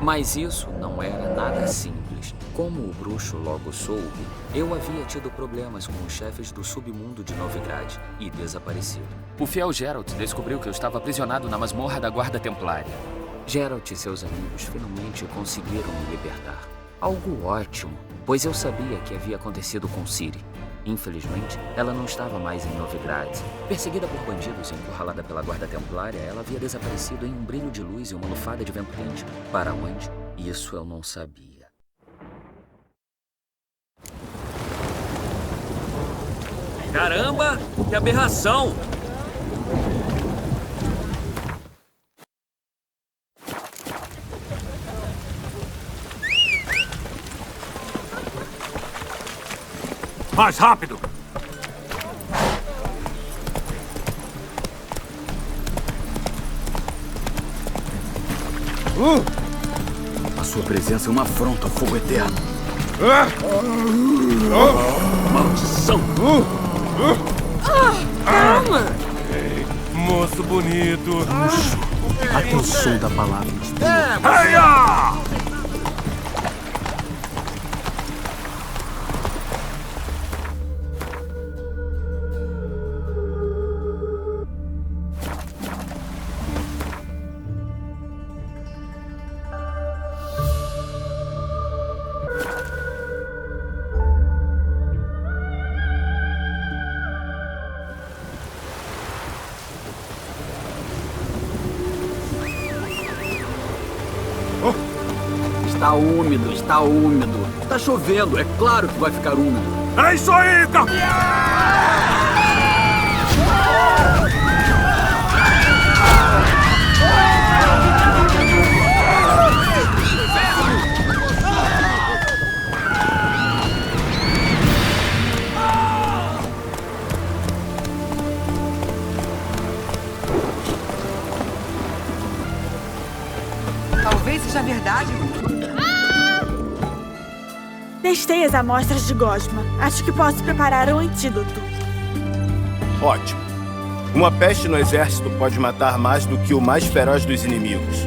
Mas isso não era nada simples. Como o bruxo logo soube, eu havia tido problemas com os chefes do submundo de Novigrad e desaparecido. O fiel Geralt descobriu que eu estava aprisionado na masmorra da Guarda Templária. Geralt e seus amigos finalmente conseguiram me libertar. Algo ótimo, pois eu sabia que havia acontecido com Ciri. Infelizmente, ela não estava mais em Novigrad. Perseguida por bandidos e encurralada pela Guarda Templária, ela havia desaparecido em um brilho de luz e uma lufada de vento quente. Para onde? Isso eu não sabia. Caramba! Que aberração! Mais rápido! A sua presença é uma afronta ao fogo eterno. Maldição! Calma! Moço bonito! Até o som da palavra. Heia! Está úmido, está úmido. Está chovendo, é claro que vai ficar úmido. É isso aí, Talvez seja verdade. Testei as amostras de gosma. Acho que posso preparar um antídoto. Ótimo. Uma peste no exército pode matar mais do que o mais feroz dos inimigos.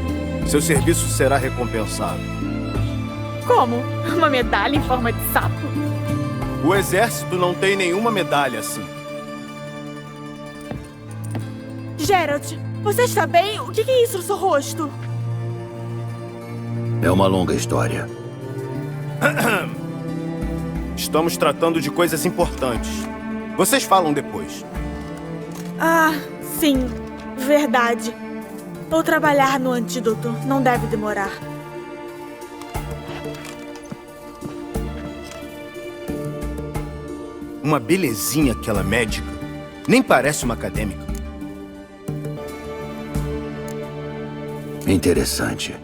Seu serviço será recompensado. Como? Uma medalha em forma de sapo? O exército não tem nenhuma medalha assim. Geralt, você está bem? O que é isso no seu rosto? É uma longa história. Estamos tratando de coisas importantes. Vocês falam depois. Ah, sim. Verdade. Vou trabalhar no antídoto. Não deve demorar. Uma belezinha aquela médica. Nem parece uma acadêmica. Interessante.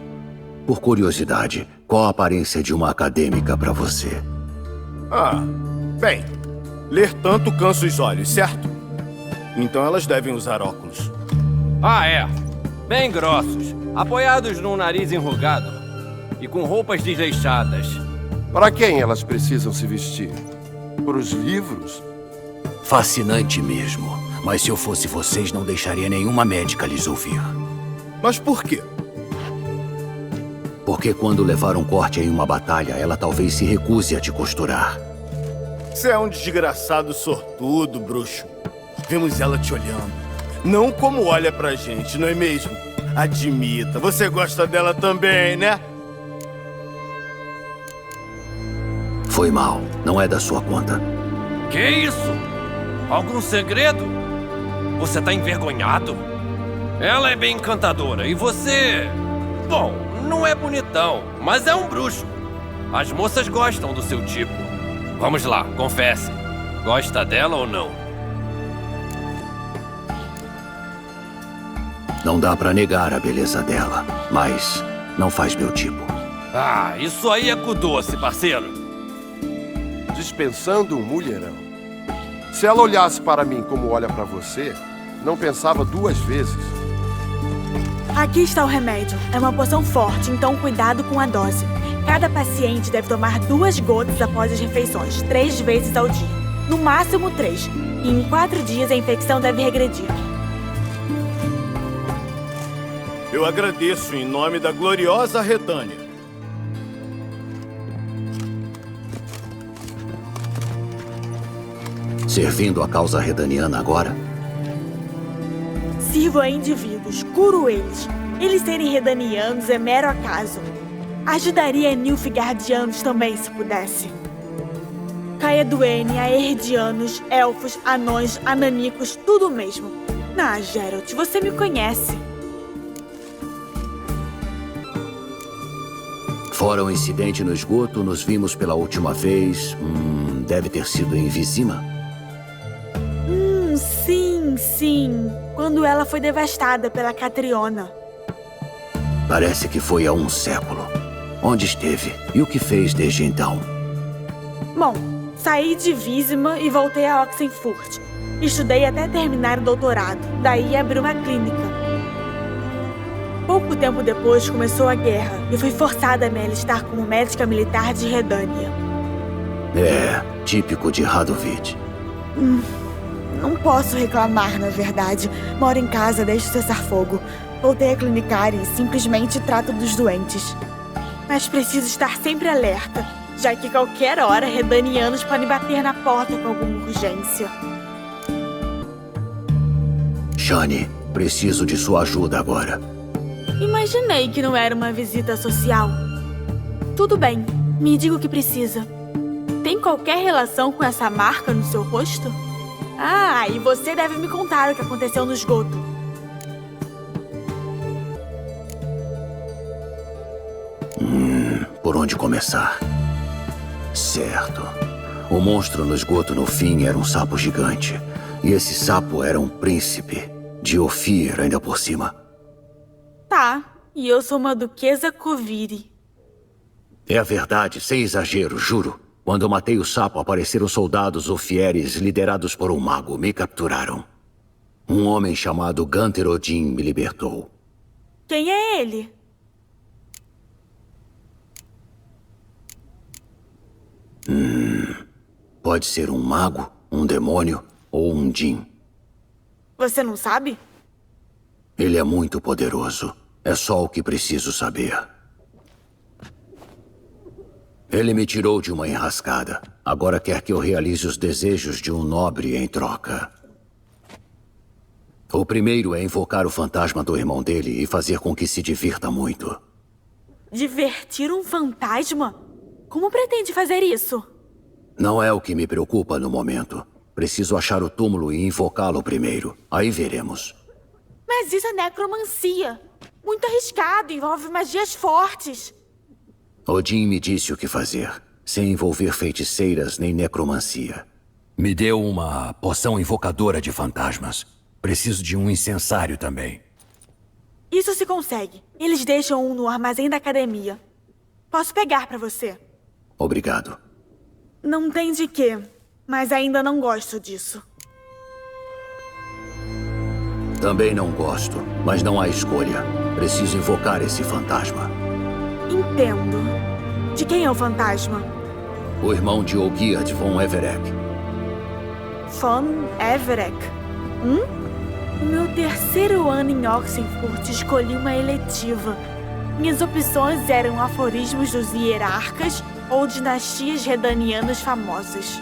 Por curiosidade, qual a aparência de uma acadêmica para você? Bem, ler tanto cansa os olhos, certo? Então elas devem usar óculos. Ah, é. Bem grossos, apoiados num nariz enrugado e com roupas desleixadas. Para quem elas precisam se vestir? Para os livros? Fascinante mesmo. Mas se eu fosse vocês, não deixaria nenhuma médica lhes ouvir. Mas por quê? Porque quando levar um corte em uma batalha, ela talvez se recuse a te costurar. Você é um desgraçado sortudo, bruxo. Vemos ela te olhando. Não como olha pra gente, não é mesmo? Admita, você gosta dela também, né? Foi mal. Não é da sua conta. Que isso? Algum segredo? Você tá envergonhado? Ela é bem encantadora e você... Bom, não é bonitão, mas é um bruxo. As moças gostam do seu tipo. Vamos lá, confesse. Gosta dela ou não? Não dá pra negar a beleza dela, mas não faz meu tipo. Ah, isso aí é cu doce, parceiro. Dispensando um mulherão. Se ela olhasse para mim como olha para você, não pensava duas vezes. Aqui está o remédio. É uma poção forte, então cuidado com a dose. Cada paciente deve tomar 2 gotas após as refeições, 3 vezes ao dia. No máximo 3. E em 4 dias a infecção deve regredir. Eu agradeço em nome da gloriosa Redânia. Servindo a causa redaniana agora? Sirvo a indivíduos, curo eles. Eles serem redanianos é mero acaso. Ajudaria Nilfgaardianos também, se pudesse. Caeduene, Aerdianos, elfos, anões, ananicos, tudo mesmo. Ah, Geralt, você me conhece. Fora o incidente no esgoto, nos vimos pela última vez. Deve ter sido em Vizima. Sim. Quando ela foi devastada pela Catriona. Parece que foi há um século. Onde esteve? E o que fez desde então? Bom, saí de Vizima e voltei a Oxenfurt. Estudei até terminar o doutorado. Daí abri uma clínica. Pouco tempo depois começou a guerra e fui forçada a me alistar como médica militar de Redânia. Típico de Radovid. Não posso reclamar, na verdade. Moro em casa desde o cessar-fogo. Voltei a clinicar e simplesmente trato dos doentes. Mas preciso estar sempre alerta, já que qualquer hora redanianos podem bater na porta com alguma urgência. Shani, preciso de sua ajuda agora. Imaginei que não era uma visita social. Tudo bem, me diga o que precisa. Tem qualquer relação com essa marca no seu rosto? Ah, e você deve me contar o que aconteceu no esgoto. Por onde começar? Certo. O monstro no esgoto no fim era um sapo gigante. E esse sapo era um príncipe. De Ophir, ainda por cima. Tá, e eu sou uma duquesa Koviri. É a verdade, sem exagero, juro. Quando eu matei o sapo, apareceram soldados Ophieres liderados por um mago. Me capturaram. Um homem chamado Gunter Odin me libertou. Quem é ele? Pode ser um mago, um demônio ou um Djinn. Você não sabe? Ele é muito poderoso. É só o que preciso saber. Ele me tirou de uma enrascada. Agora quer que eu realize os desejos de um nobre em troca. O primeiro é invocar o fantasma do irmão dele e fazer com que se divirta muito. Divertir um fantasma? Como pretende fazer isso? Não é o que me preocupa no momento. Preciso achar o túmulo e invocá-lo primeiro. Aí veremos. Mas isso é necromancia. Muito arriscado, envolve magias fortes. Odin me disse o que fazer, sem envolver feiticeiras nem necromancia. Me deu uma poção invocadora de fantasmas. Preciso de um incensário também. Isso se consegue. Eles deixam um no armazém da academia. Posso pegar pra você. Obrigado. Não tem de quê, mas ainda não gosto disso. Também não gosto, mas não há escolha. Preciso invocar esse fantasma. Entendo. De quem é o fantasma? O irmão de Olgierd von Everec. Von Everec? No meu terceiro ano em Oxenfurt, escolhi uma eletiva. Minhas opções eram aforismos dos hierarcas ou dinastias redanianas famosas.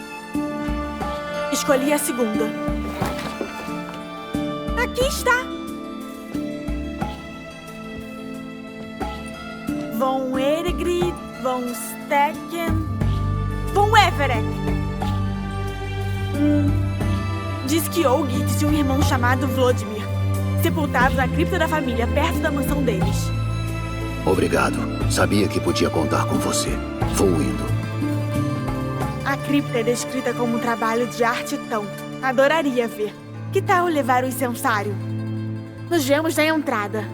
Escolhi a segunda. Aqui está! Von Eregrid, Von Stecken, Von Everec. Diz que Olgierd tinha um irmão chamado Vladimir, sepultado na cripta da família, perto da mansão deles. Obrigado. Sabia que podia contar com você. Vou indo. A cripta é descrita como um trabalho de arte tanto. Adoraria ver. Que tal levar o incensário? Nos vemos na entrada.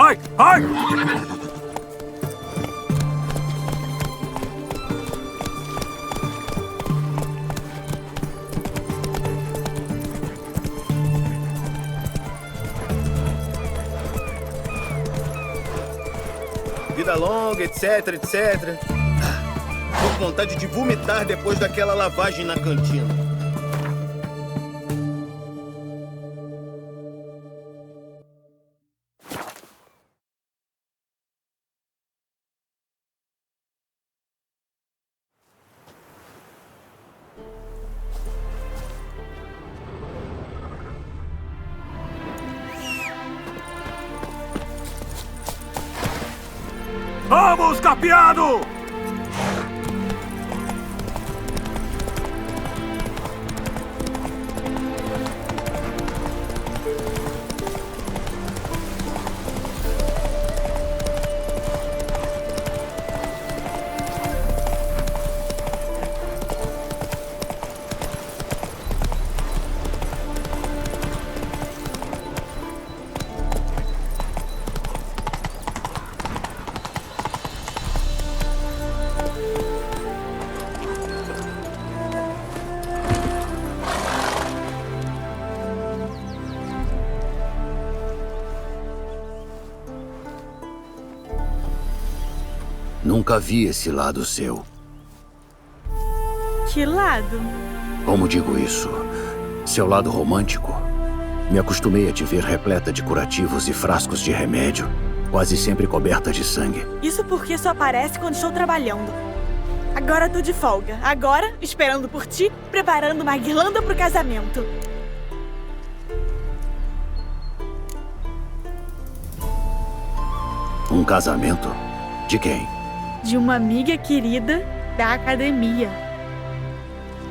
Ai! Ai! vida longa, etc, etc. Tô com vontade de vomitar depois daquela lavagem na cantina. Vamos, capeado! Nunca vi esse lado seu. Que lado? Como digo isso? Seu lado romântico? Me acostumei a te ver repleta de curativos e frascos de remédio, quase sempre coberta de sangue. Isso porque só aparece quando estou trabalhando. Agora tô de folga. Agora, esperando por ti, preparando uma guirlanda pro casamento. Um casamento? De quem? De uma amiga querida da academia.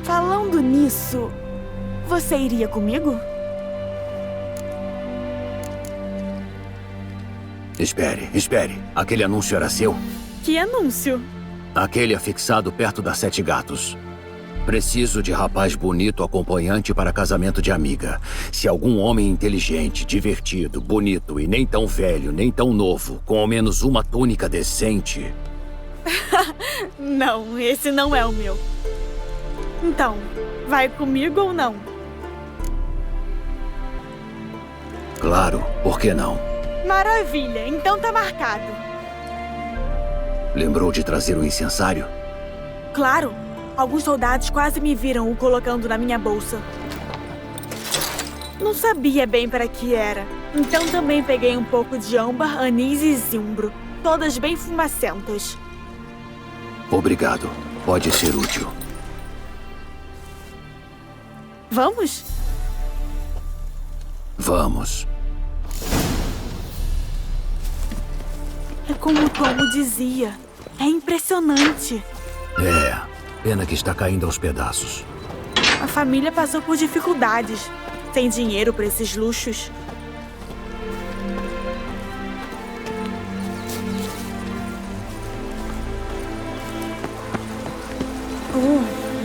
Falando nisso, você iria comigo? Espere. Aquele anúncio era seu? Que anúncio? Aquele afixado perto das 7 Gatos. Preciso de rapaz bonito acompanhante para casamento de amiga. Se algum homem inteligente, divertido, bonito e nem tão velho, nem tão novo, com ao menos uma túnica decente... Não, esse não é o meu. Então, vai comigo ou não? Claro, por que não? Maravilha, então tá marcado. Lembrou de trazer o incensário? Claro, alguns soldados quase me viram o colocando na minha bolsa. Não sabia bem para que era, então também peguei um pouco de âmbar, anis e zimbro, todas bem fumacentas. Obrigado, pode ser útil. Vamos? Vamos. É como o Tomo dizia. É impressionante. É, pena que está caindo aos pedaços. A família passou por dificuldades. Sem dinheiro para esses luxos.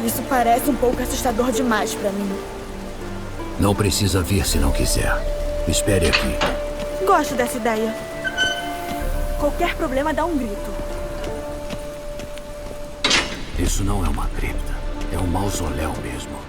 Isso parece um pouco assustador demais para mim. Não precisa vir se não quiser. Espere aqui. Gosto dessa ideia. Qualquer problema dá um grito. Isso não é uma cripta. É um mausoléu mesmo.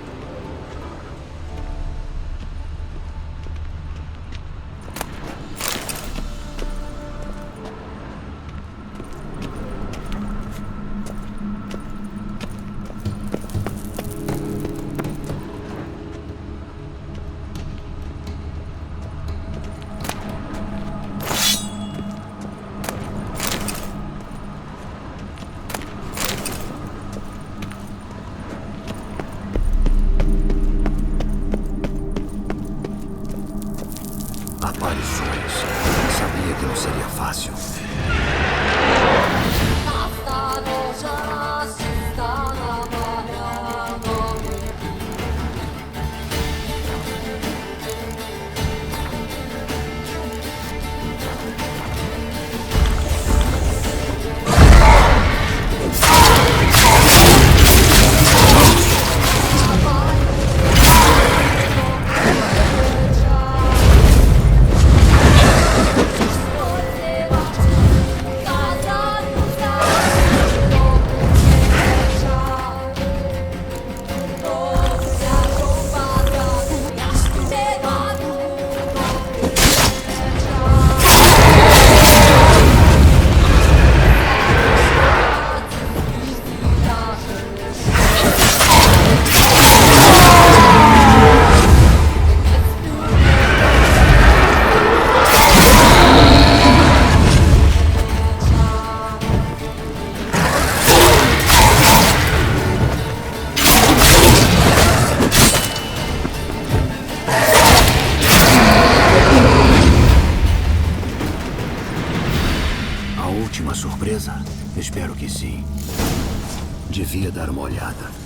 certeza. Espero que sim. Devia dar uma olhada.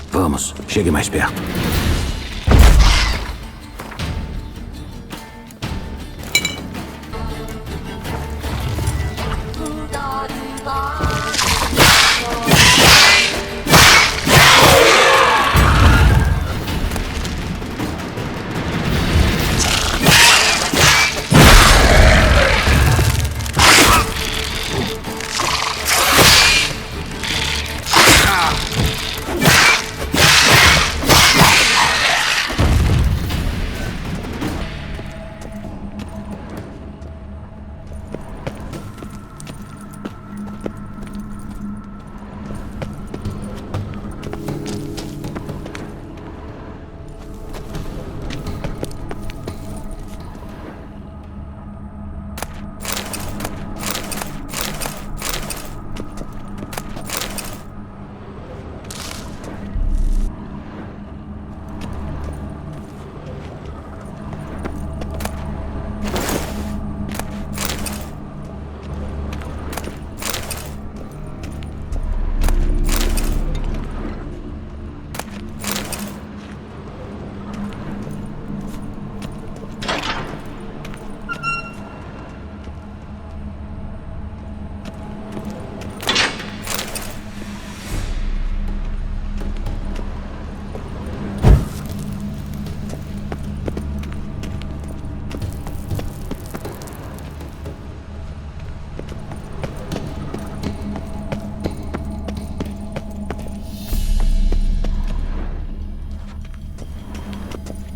Vamos, chegue mais perto.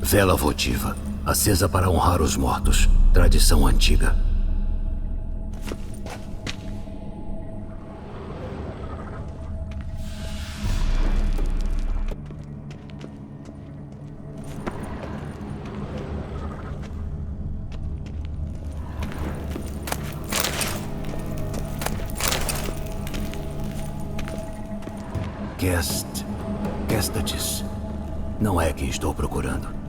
Vela votiva, acesa para honrar os mortos. Tradição antiga. Kestatis. Não é quem estou procurando.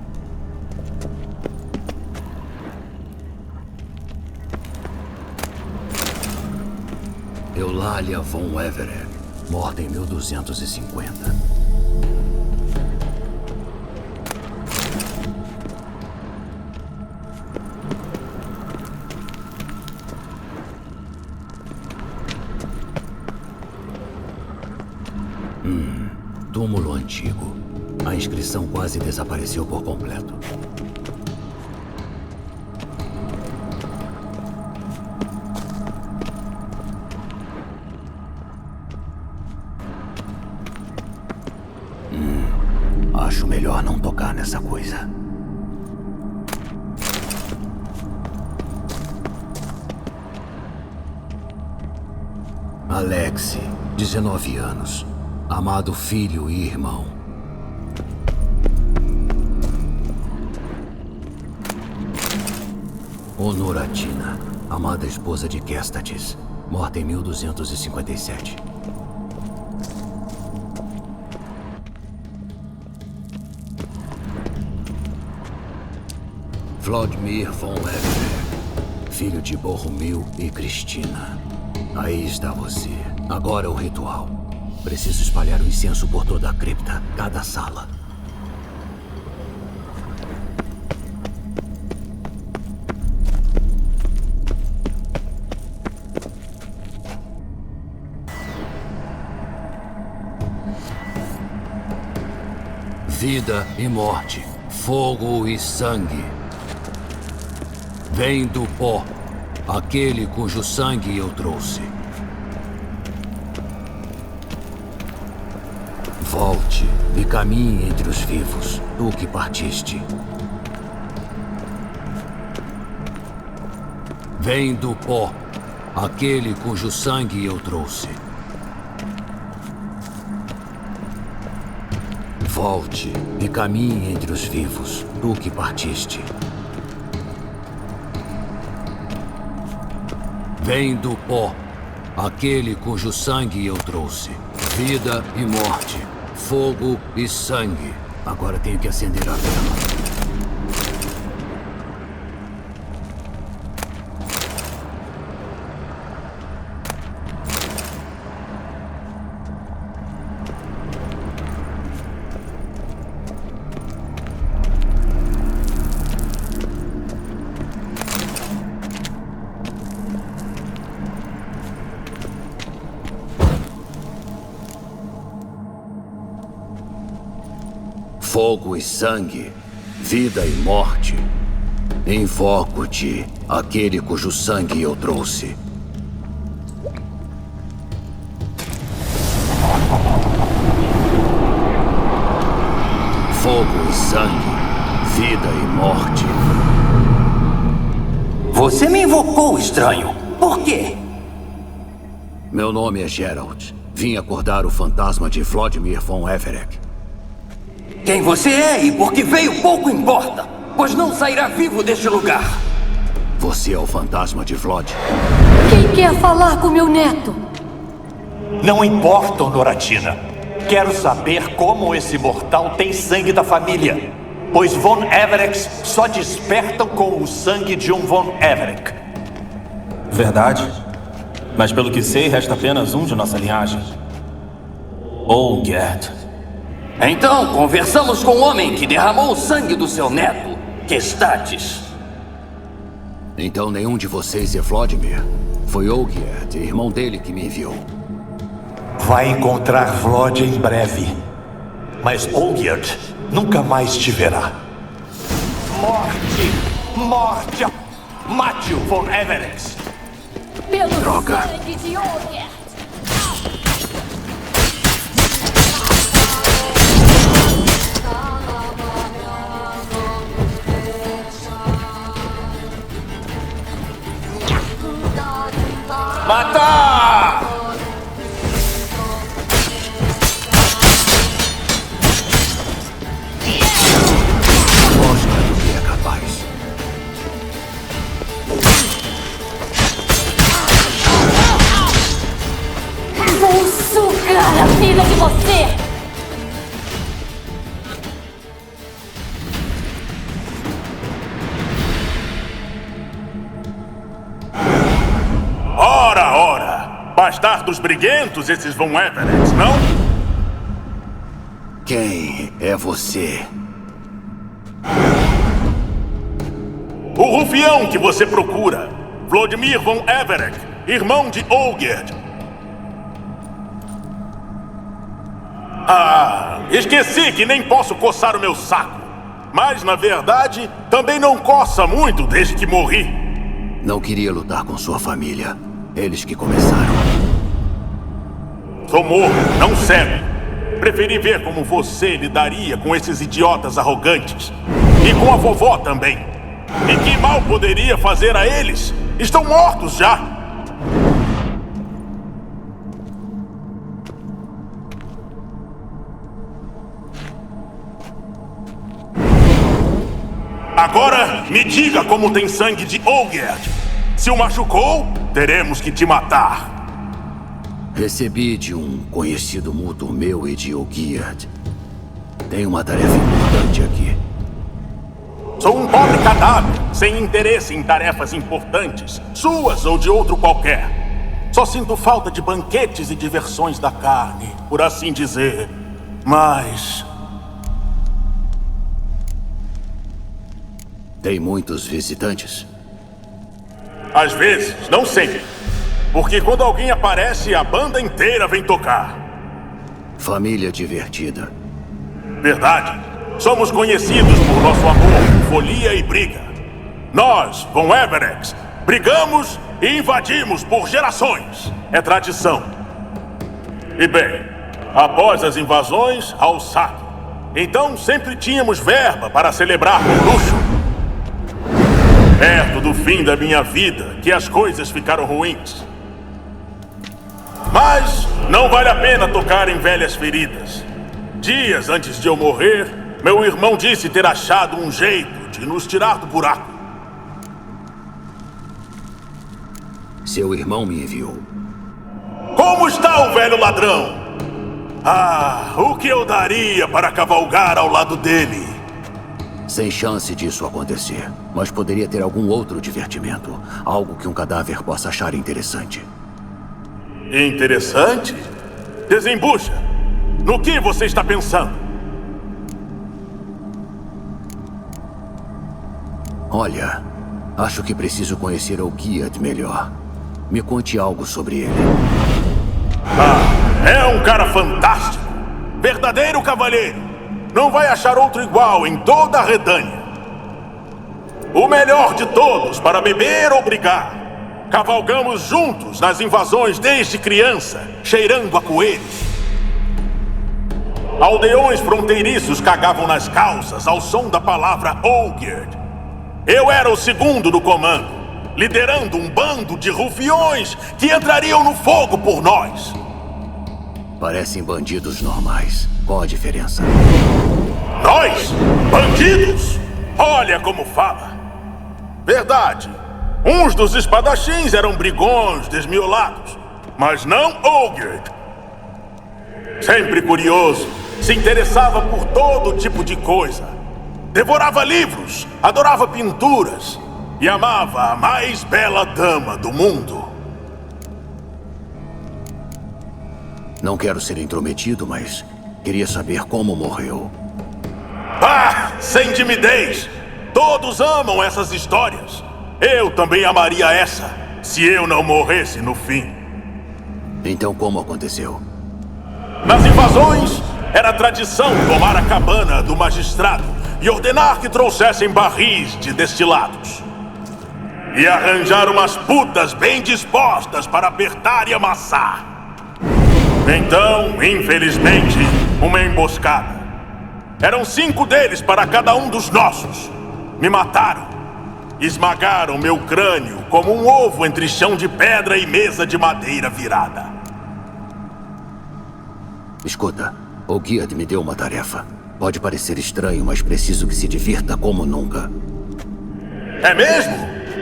Eulalia von Everett, morta em 1250. Túmulo antigo. A inscrição quase desapareceu por completo. Acho melhor não tocar nessa coisa. Alexi, 19 anos. Amado filho e irmão. Honoratina, amada esposa de Kestatis, morta em 1257. Vladimir von Everett, filho de Borromil e Cristina. Aí está você. Agora o ritual. Preciso espalhar o incenso por toda a cripta, cada sala. vida e morte, fogo e sangue. Vem do pó, aquele cujo sangue eu trouxe. Volte e caminhe entre os vivos, tu que partiste. Vem do pó, aquele cujo sangue eu trouxe. Volte e caminhe entre os vivos, tu que partiste. Vem do pó, aquele cujo sangue eu trouxe. Vida e morte, fogo e sangue. Agora tenho que acender a vela. Fogo e sangue, vida e morte. Invoco-te, aquele cujo sangue eu trouxe. Fogo e sangue, vida e morte. Você me invocou, estranho. Por quê? Meu nome é Geralt. Vim acordar o fantasma de Vladimir von Everec. Quem você é e por que veio pouco importa, pois não sairá vivo deste lugar. Você é o fantasma de Vlad. Quem quer falar com meu neto? Não importa, Honoratina. Quero saber como esse mortal tem sangue da família, pois Von Everecks só despertam com o sangue de um Von Everec. Verdade. Mas pelo que sei, resta apenas um de nossa linhagem. Olgierd. Então, conversamos com o homem que derramou o sangue do seu neto, Kestatis. Então nenhum de vocês é Vladimir. Foi Olgierd, irmão dele, que me enviou. Vai encontrar Vlad em breve. Mas Olgierd nunca mais te verá. Morte! Morte! Mate-o, Von Everecks! Pelo Droga! sangue de Olgierd! Matar! Mostra do que é capaz. Vou sugar a vida de você! Bastardos briguentos, esses Von Everecks, não? Quem é você? O rufião que você procura. Vladimir Von Everec, irmão de Olgierd. Ah, esqueci que nem posso coçar o meu saco. Mas, na verdade, também não coça muito desde que morri. Não queria lutar com sua família. Eles que começaram. Sou morto, não cego. Preferi ver como você lidaria com esses idiotas arrogantes. E com a vovó também. E que mal poderia fazer a eles? Estão mortos já. Agora, me diga como tem sangue de Olgierd. Se o machucou, teremos que te matar. Recebi de um conhecido mútuo meu e de Olgierd. Tem uma tarefa importante aqui. Sou um pobre cadáver, sem interesse em tarefas importantes, suas ou de outro qualquer. Só sinto falta de banquetes e diversões da carne, por assim dizer. Mas... Tem muitos visitantes? Às vezes, não sempre. Porque quando alguém aparece, a banda inteira vem tocar. Família divertida. Verdade. somos conhecidos por nosso amor, folia e briga. Nós, Von Everex, brigamos e invadimos por gerações. É tradição. E bem, após as invasões, ao saque. Então sempre tínhamos verba para celebrar com luxo. Perto do fim da minha vida, que as coisas ficaram ruins. Mas não vale a pena tocar em velhas feridas. Dias antes de eu morrer, meu irmão disse ter achado um jeito de nos tirar do buraco. Seu irmão me enviou. Como está o velho ladrão? Ah, o que eu daria para cavalgar ao lado dele? Sem chance disso acontecer, mas poderia ter algum outro divertimento. Algo que um cadáver possa achar interessante. Interessante? Desembucha. No que você está pensando? Olha, acho que preciso conhecer o Giad melhor. Me conte algo sobre ele. Ah, é um cara fantástico. Verdadeiro cavalheiro. Não vai achar outro igual em toda a Redânia. O melhor de todos para beber ou brigar. Cavalgamos juntos nas invasões desde criança, cheirando a coelhos. Aldeões fronteiriços cagavam nas calças ao som da palavra Olgierd. Eu era o segundo do comando, liderando um bando de rufiões que entrariam no fogo por nós. Parecem bandidos normais. Qual a diferença? Nós? Bandidos? Olha como fala. Verdade. Uns dos espadachins eram brigões desmiolados, mas não Olgierd. Sempre curioso, se interessava por todo tipo de coisa. Devorava livros, adorava pinturas e amava a mais bela dama do mundo. Não quero ser intrometido, mas queria saber como morreu. Ah, sem timidez! Todos amam essas histórias. Eu também amaria essa, se eu não morresse no fim. Então como aconteceu? Nas invasões, era tradição tomar a cabana do magistrado e ordenar que trouxessem barris de destilados. E arranjar umas putas bem dispostas para apertar e amassar. Então, infelizmente, uma emboscada. Eram 5 deles para cada um dos nossos. Me mataram. Esmagaram meu crânio como um ovo entre chão de pedra e mesa de madeira virada. Escuta, o Giad me deu uma tarefa. Pode parecer estranho, mas preciso que se divirta como nunca. É mesmo?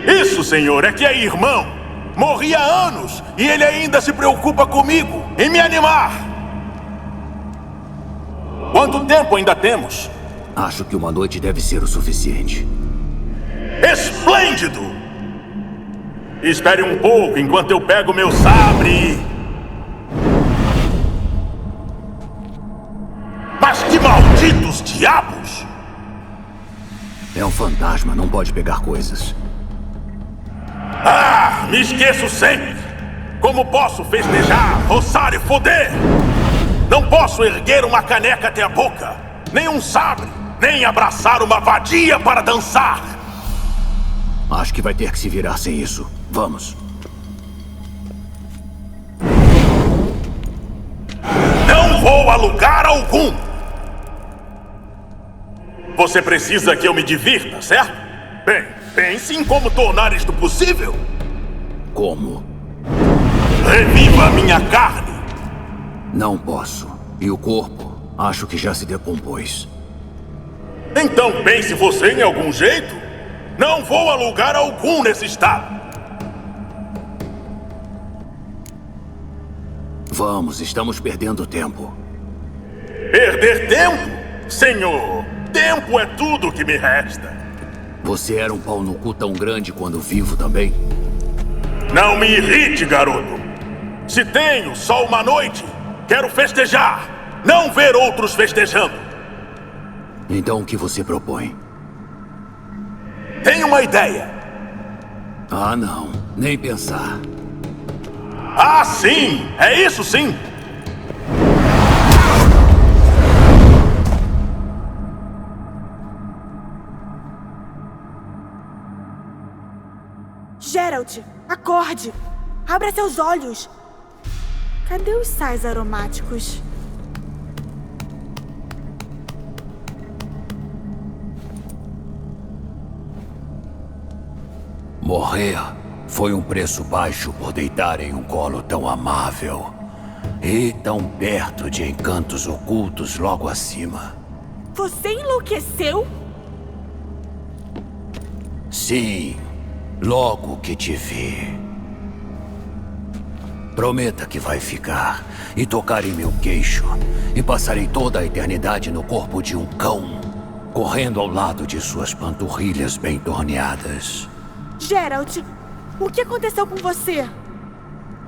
Isso, senhor, é que é irmão. Morri há anos e ele ainda se preocupa comigo, em me animar. Quanto tempo ainda temos? Acho que uma noite deve ser o suficiente. Esplêndido! Espere um pouco enquanto eu pego meu sabre. Mas que malditos diabos! É um fantasma, não pode pegar coisas. Ah, me esqueço sempre! Como posso festejar, roçar e foder? Não posso erguer uma caneca até a boca, nem um sabre, nem abraçar uma vadia para dançar! Acho que vai ter que se virar sem isso. Vamos. Não vou a lugar algum! Você precisa que eu me divirta, certo? Bem, pense em como tornar isto possível. Como? Reviva a minha carne! Não posso. E o corpo? Acho que já se decompôs. Então pense você em algum jeito? Não vou a lugar algum nesse estado. Vamos, estamos perdendo tempo. Perder tempo? Senhor, tempo é tudo que me resta. Você era um pau no cu tão grande quando vivo também? Não me irrite, garoto. Se tenho só uma noite, quero festejar, não ver outros festejando. Então o que você propõe? Tenho uma ideia. Ah, não. Nem pensar. Ah, sim! É isso, sim! Geralt, acorde! Abra seus olhos! Cadê os sais aromáticos? Morrer foi um preço baixo por deitar em um colo tão amável. E tão perto de encantos ocultos logo acima. Você enlouqueceu? Sim, logo que te vi. Prometa que vai ficar e tocar em meu queixo. E passarei toda a eternidade no corpo de um cão, correndo ao lado de suas panturrilhas bem torneadas. Geralt, o que aconteceu com você?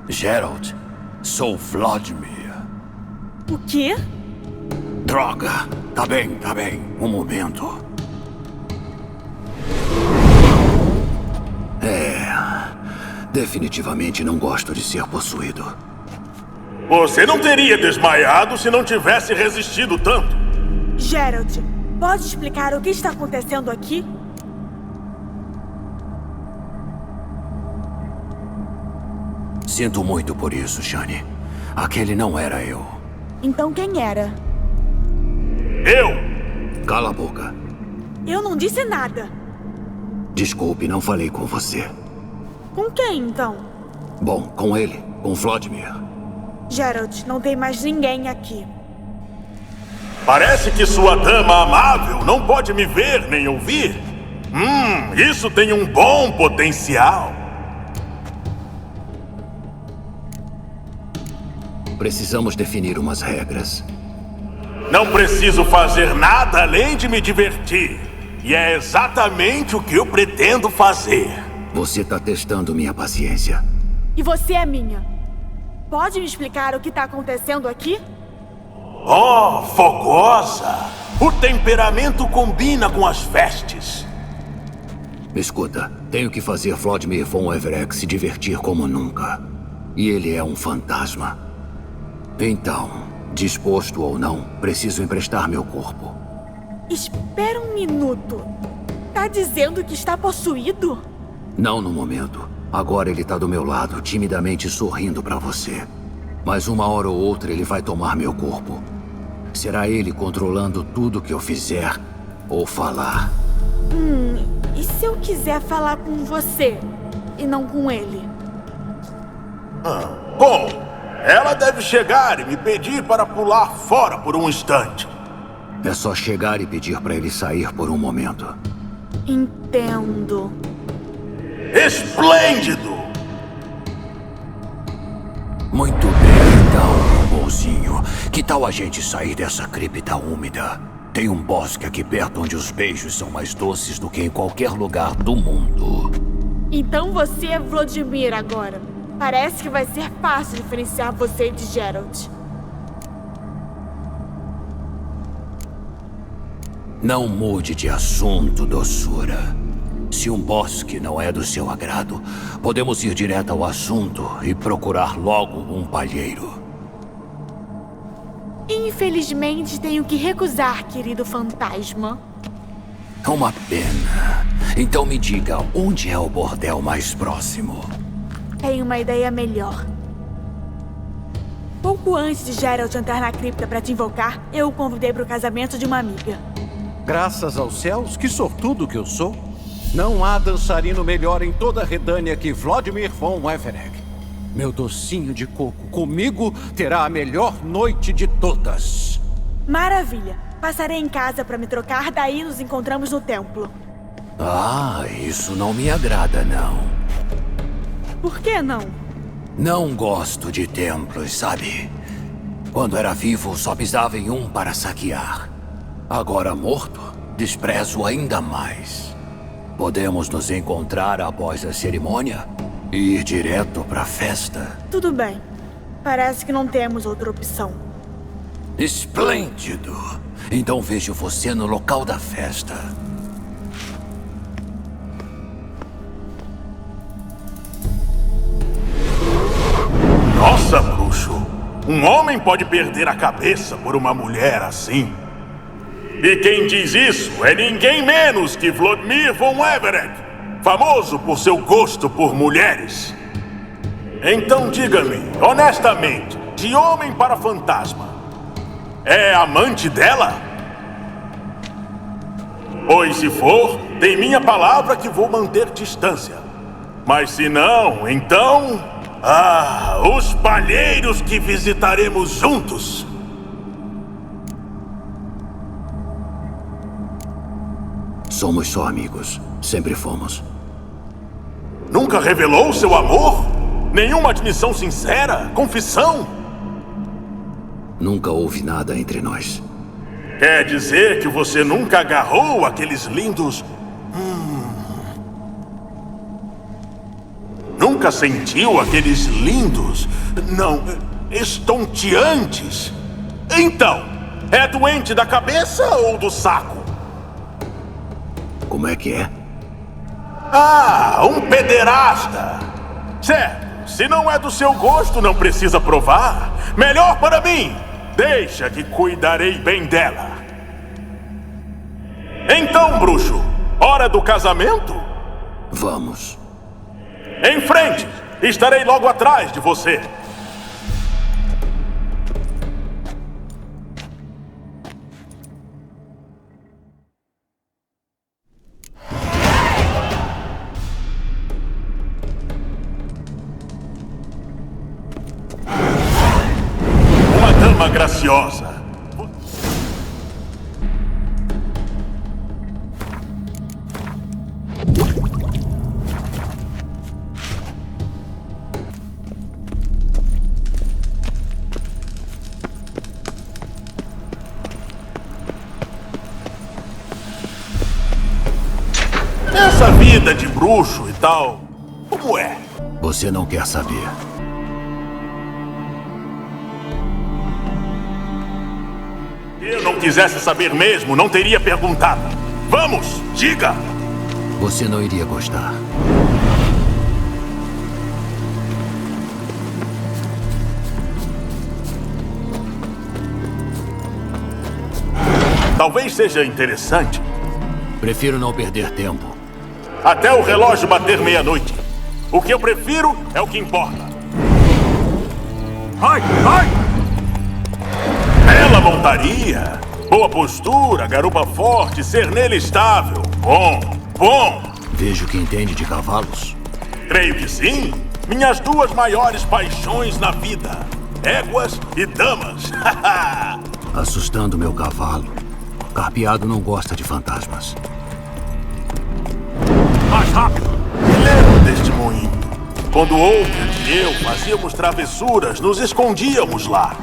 Geralt, sou Vladimir. O quê? Droga! Tá bem. Um momento. Definitivamente não gosto de ser possuído. Você não teria desmaiado se não tivesse resistido tanto. Geralt, pode explicar o que está acontecendo aqui? Sinto muito por isso, Shani. Aquele não era eu. Então quem era? Eu! Cala a boca. Eu não disse nada. Desculpe, não falei com você. Com quem, então? Bom, com ele, com Vladimir. Geralt, não tem mais ninguém aqui. Parece que sua dama amável não pode me ver nem ouvir. Isso tem um bom potencial. Precisamos definir umas regras. Não preciso fazer nada além de me divertir. E é exatamente o que eu pretendo fazer. Você tá testando minha paciência. E você é minha. Pode me explicar o que tá acontecendo aqui? Oh, fogosa! O temperamento combina com as vestes. Escuta, tenho que fazer Vladimir von Everec se divertir como nunca. E ele é um fantasma. Então, disposto ou não, preciso emprestar meu corpo. Espera um minuto. Tá dizendo que está possuído? Não no momento. Agora ele tá do meu lado, timidamente sorrindo pra você. Mas uma hora ou outra ele vai tomar meu corpo. Será ele controlando tudo que eu fizer ou falar. E se eu quiser falar com você e não com ele? Bom, ela deve chegar e me pedir para pular fora por um instante. É só chegar e pedir pra ele sair por um momento. Entendo. Esplêndido! Muito bem, então, bonzinho. Que tal a gente sair dessa cripta úmida? Tem um bosque aqui perto onde os beijos são mais doces do que em qualquer lugar do mundo. Então você é Vladimir agora. Parece que vai ser fácil diferenciar você de Geralt. Não mude de assunto, doçura. Se um bosque não é do seu agrado, podemos ir direto ao assunto e procurar logo um palheiro. Infelizmente, tenho que recusar, querido fantasma. Uma pena. Então me diga, onde é o bordel mais próximo? Tenho uma ideia melhor. Pouco antes de Geralt entrar na cripta para te invocar, eu o convidei para o casamento de uma amiga. Graças aos céus, que sortudo que eu sou. Não há dançarino melhor em toda a Redânia que Vladimir von Everec. Meu docinho de coco comigo terá a melhor noite de todas. Maravilha. Passarei em casa para me trocar, daí nos encontramos no templo. Ah, isso não me agrada, não. Por que não? Não gosto de templos, sabe? Quando era vivo, só pisava em um para saquear. Agora morto, desprezo ainda mais. Podemos nos encontrar após a cerimônia e ir direto para a festa? Tudo bem. Parece que não temos outra opção. Esplêndido! Então vejo você no local da festa. Nossa, bruxo! Um homem pode perder a cabeça por uma mulher assim? E quem diz isso é ninguém menos que Vladimir von Everec, Famoso por seu gosto por mulheres. Então diga-me, honestamente, de homem para fantasma, é amante dela? Pois se for, tem minha palavra que vou manter distância. Mas se não, então... os palheiros que visitaremos juntos. Somos só amigos. Sempre fomos. Nunca revelou seu amor? Nenhuma admissão sincera? Confissão? Nunca houve nada entre nós. Quer dizer que você nunca agarrou aqueles lindos... Nunca sentiu aqueles lindos... Não, estonteantes? Então, é doente da cabeça ou do saco? Como é que é? Um pederasta! Certo, se não é do seu gosto, não precisa provar. Melhor para mim, deixa que cuidarei bem dela. Então, bruxo, hora do casamento? Vamos. Em frente! Estarei logo atrás de você. Uma dama graciosa. Essa vida de bruxo e tal, como é? Você não quer saber. Se eu não quisesse saber mesmo, não teria perguntado. Vamos, diga! Você não iria gostar. Talvez seja interessante. Prefiro não perder tempo. Até o relógio bater meia-noite. O que eu prefiro é o que importa. Ai, ai! Bela montaria, boa postura, garupa forte, ser nele estável. Bom, bom. Vejo que entende de cavalos. Creio que sim. Minhas duas maiores paixões na vida. Éguas e damas. Assustando meu cavalo. Carpeado não gosta de fantasmas. Mais rápido! Me lembro deste moinho. Quando Oakland e eu fazíamos travessuras, nos escondíamos lá.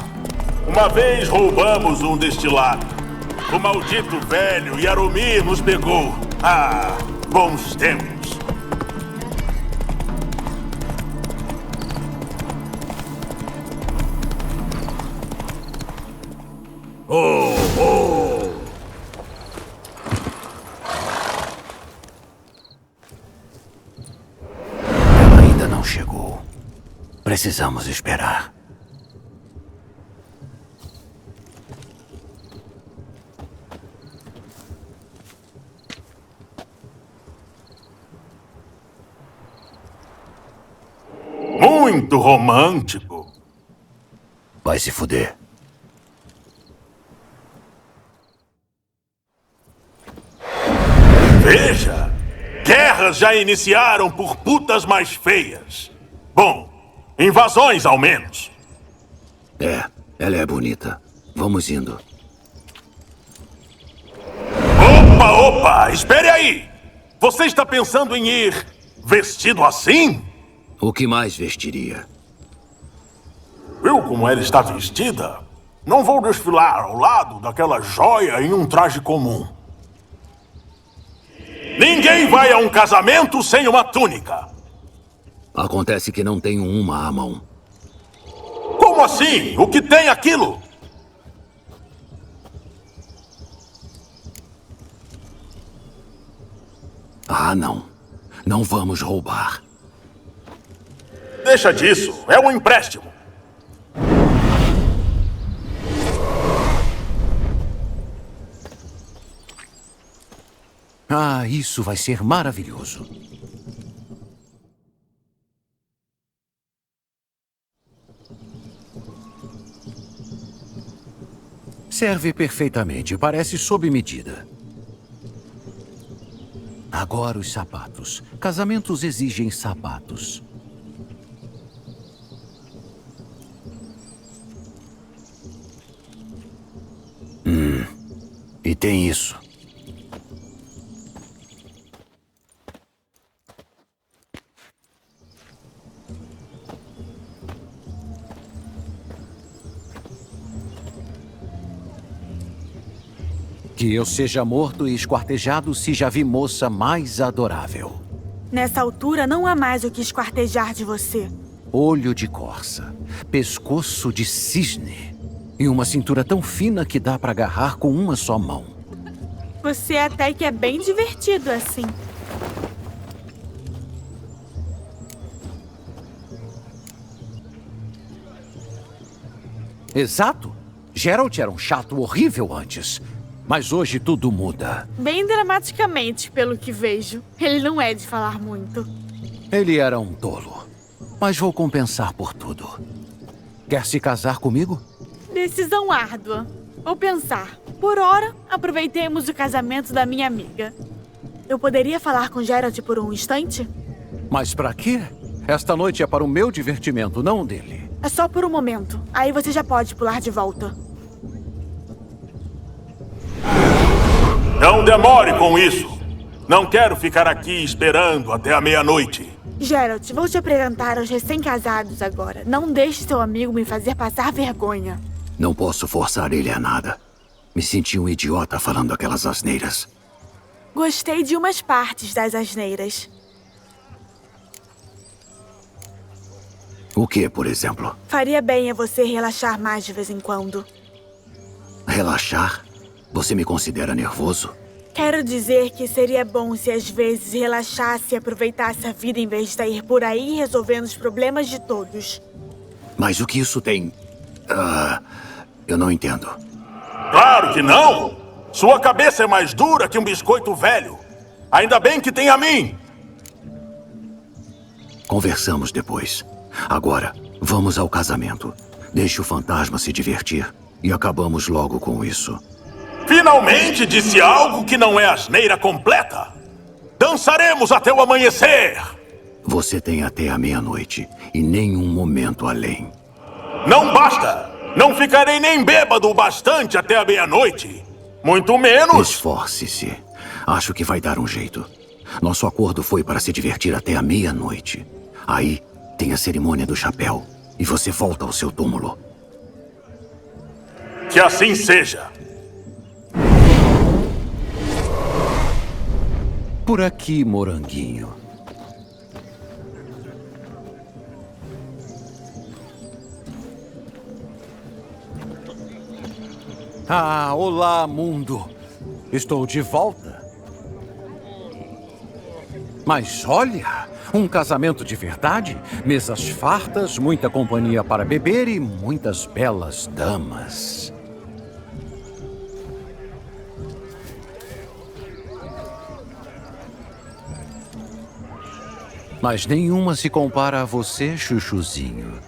Uma vez roubamos um destilado. O maldito velho Yaromir nos pegou. Bons tempos. Ela ainda não chegou. Precisamos esperar. Muito romântico. Vai se fuder. Veja! Guerras já iniciaram por putas mais feias. Bom, invasões ao menos. Ela é bonita. Vamos indo. Opa! Espere aí! Você está pensando em ir vestido assim? O que mais vestiria? Viu como ela está vestida? Não vou desfilar ao lado daquela joia em um traje comum. Ninguém vai a um casamento sem uma túnica. Acontece que não tenho uma à mão. Como assim? O que tem aquilo? Não. Não vamos roubar. Deixa disso. É um empréstimo. Isso vai ser maravilhoso. Serve perfeitamente. Parece sob medida. Agora os sapatos. Casamentos exigem sapatos. E tem isso. Que eu seja morto e esquartejado se já vi moça mais adorável. Nessa altura, não há mais o que esquartejar de você. Olho de corça, pescoço de cisne e uma cintura tão fina que dá para agarrar com uma só mão. Você até que é bem divertido assim. Exato. Geralt era um chato horrível antes. Mas hoje tudo muda. Bem dramaticamente, pelo que vejo. Ele não é de falar muito. Ele era um tolo. Mas vou compensar por tudo. Quer se casar comigo? Decisão árdua. Vou pensar. Por hora, aproveitemos o casamento da minha amiga. Eu poderia falar com Geralt por um instante? Mas pra quê? Esta noite é para o meu divertimento, não o dele. É só por um momento. Aí você já pode pular de volta. Não demore com isso. Não quero ficar aqui esperando até a meia-noite. Geralt, vou te apresentar aos recém-casados agora. Não deixe seu amigo me fazer passar vergonha. Não posso forçar ele a nada. Me senti um idiota falando aquelas asneiras. Gostei de umas partes das asneiras. O que, por exemplo? Faria bem a você relaxar mais de vez em quando. Relaxar? Você me considera nervoso? Quero dizer que seria bom se às vezes relaxasse e aproveitasse a vida em vez de sair por aí resolvendo os problemas de todos. Mas o que isso tem... eu não entendo. Claro que não! Sua cabeça é mais dura que um biscoito velho. Ainda bem que tem a mim! Conversamos depois. Agora, vamos ao casamento. Deixe o fantasma se divertir e acabamos logo com isso. Finalmente disse algo que não é asneira completa! Dançaremos até o amanhecer! Você tem até a meia-noite e nenhum momento além. Não basta! Não ficarei nem bêbado o bastante até a meia-noite! Muito menos... Esforce-se. Acho que vai dar um jeito. Nosso acordo foi para se divertir até a meia-noite. Aí tem a cerimônia do chapéu e você volta ao seu túmulo. Que assim seja! Por aqui, moranguinho. Ah, olá, mundo. Estou de volta. Mas olha, um casamento de verdade, mesas fartas, muita companhia para beber e muitas belas damas. Mas nenhuma se compara a você, chuchuzinho.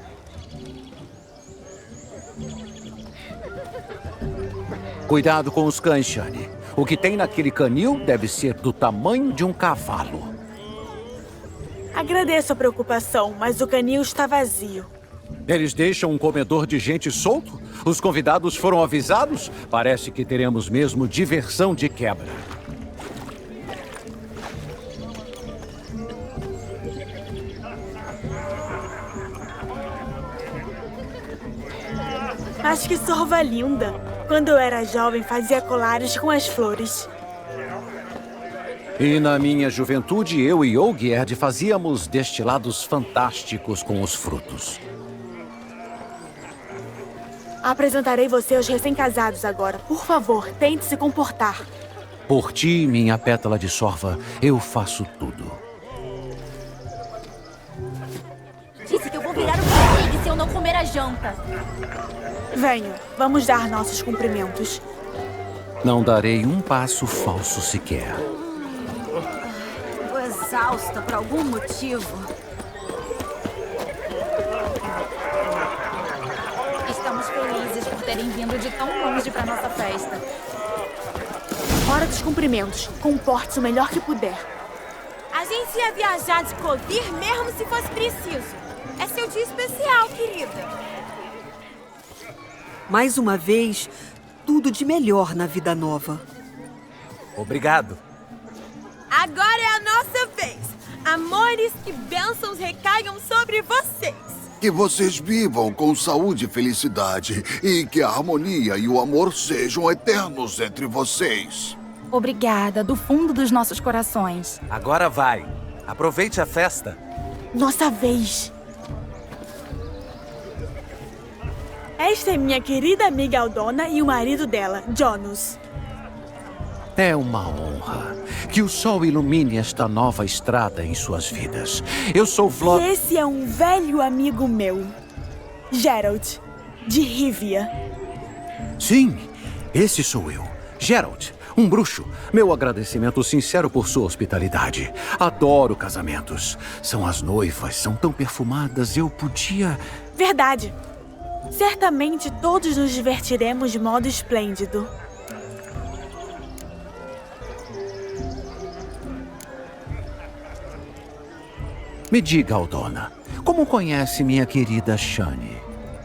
Cuidado com os cães, Shani. O que tem naquele canil deve ser do tamanho de um cavalo. Agradeço a preocupação, mas o canil está vazio. Eles deixam um comedor de gente solto? Os convidados foram avisados? Parece que teremos mesmo diversão de quebra. Mas que sorva linda! Quando eu era jovem, fazia colares com as flores. E na minha juventude, eu e Olgierd fazíamos destilados fantásticos com os frutos. Apresentarei você aos recém-casados agora. Por favor, tente se comportar. Por ti, minha pétala de sorva, eu faço tudo. Disse que eu vou virar um perigo se eu não comer a janta. Venha, vamos dar nossos cumprimentos. Não darei um passo falso sequer. Tô exausta por algum motivo. Estamos felizes por terem vindo de tão longe pra nossa festa. Hora dos cumprimentos. Comporte-se o melhor que puder. A gente ia viajar de Covir mesmo se fosse preciso. É seu dia especial, querida. Mais uma vez, tudo de melhor na vida nova. Obrigado. Agora é a nossa vez. Amores e bênçãos recaiam sobre vocês. Que vocês vivam com saúde e felicidade e que a harmonia e o amor sejam eternos entre vocês. Obrigada, do fundo dos nossos corações. Agora vai. Aproveite a festa. Nossa vez. Esta é minha querida amiga Aldona e o marido dela, Jonas. É uma honra que o sol ilumine esta nova estrada em suas vidas. Eu sou E esse é um velho amigo meu, Geralt, de Rivia. Sim, esse sou eu, Geralt, um bruxo. Meu agradecimento sincero por sua hospitalidade. Adoro casamentos. São as noivas, são tão perfumadas, eu podia... Verdade. Certamente todos nos divertiremos de modo esplêndido. Me diga, Aldona, como conhece minha querida Shani?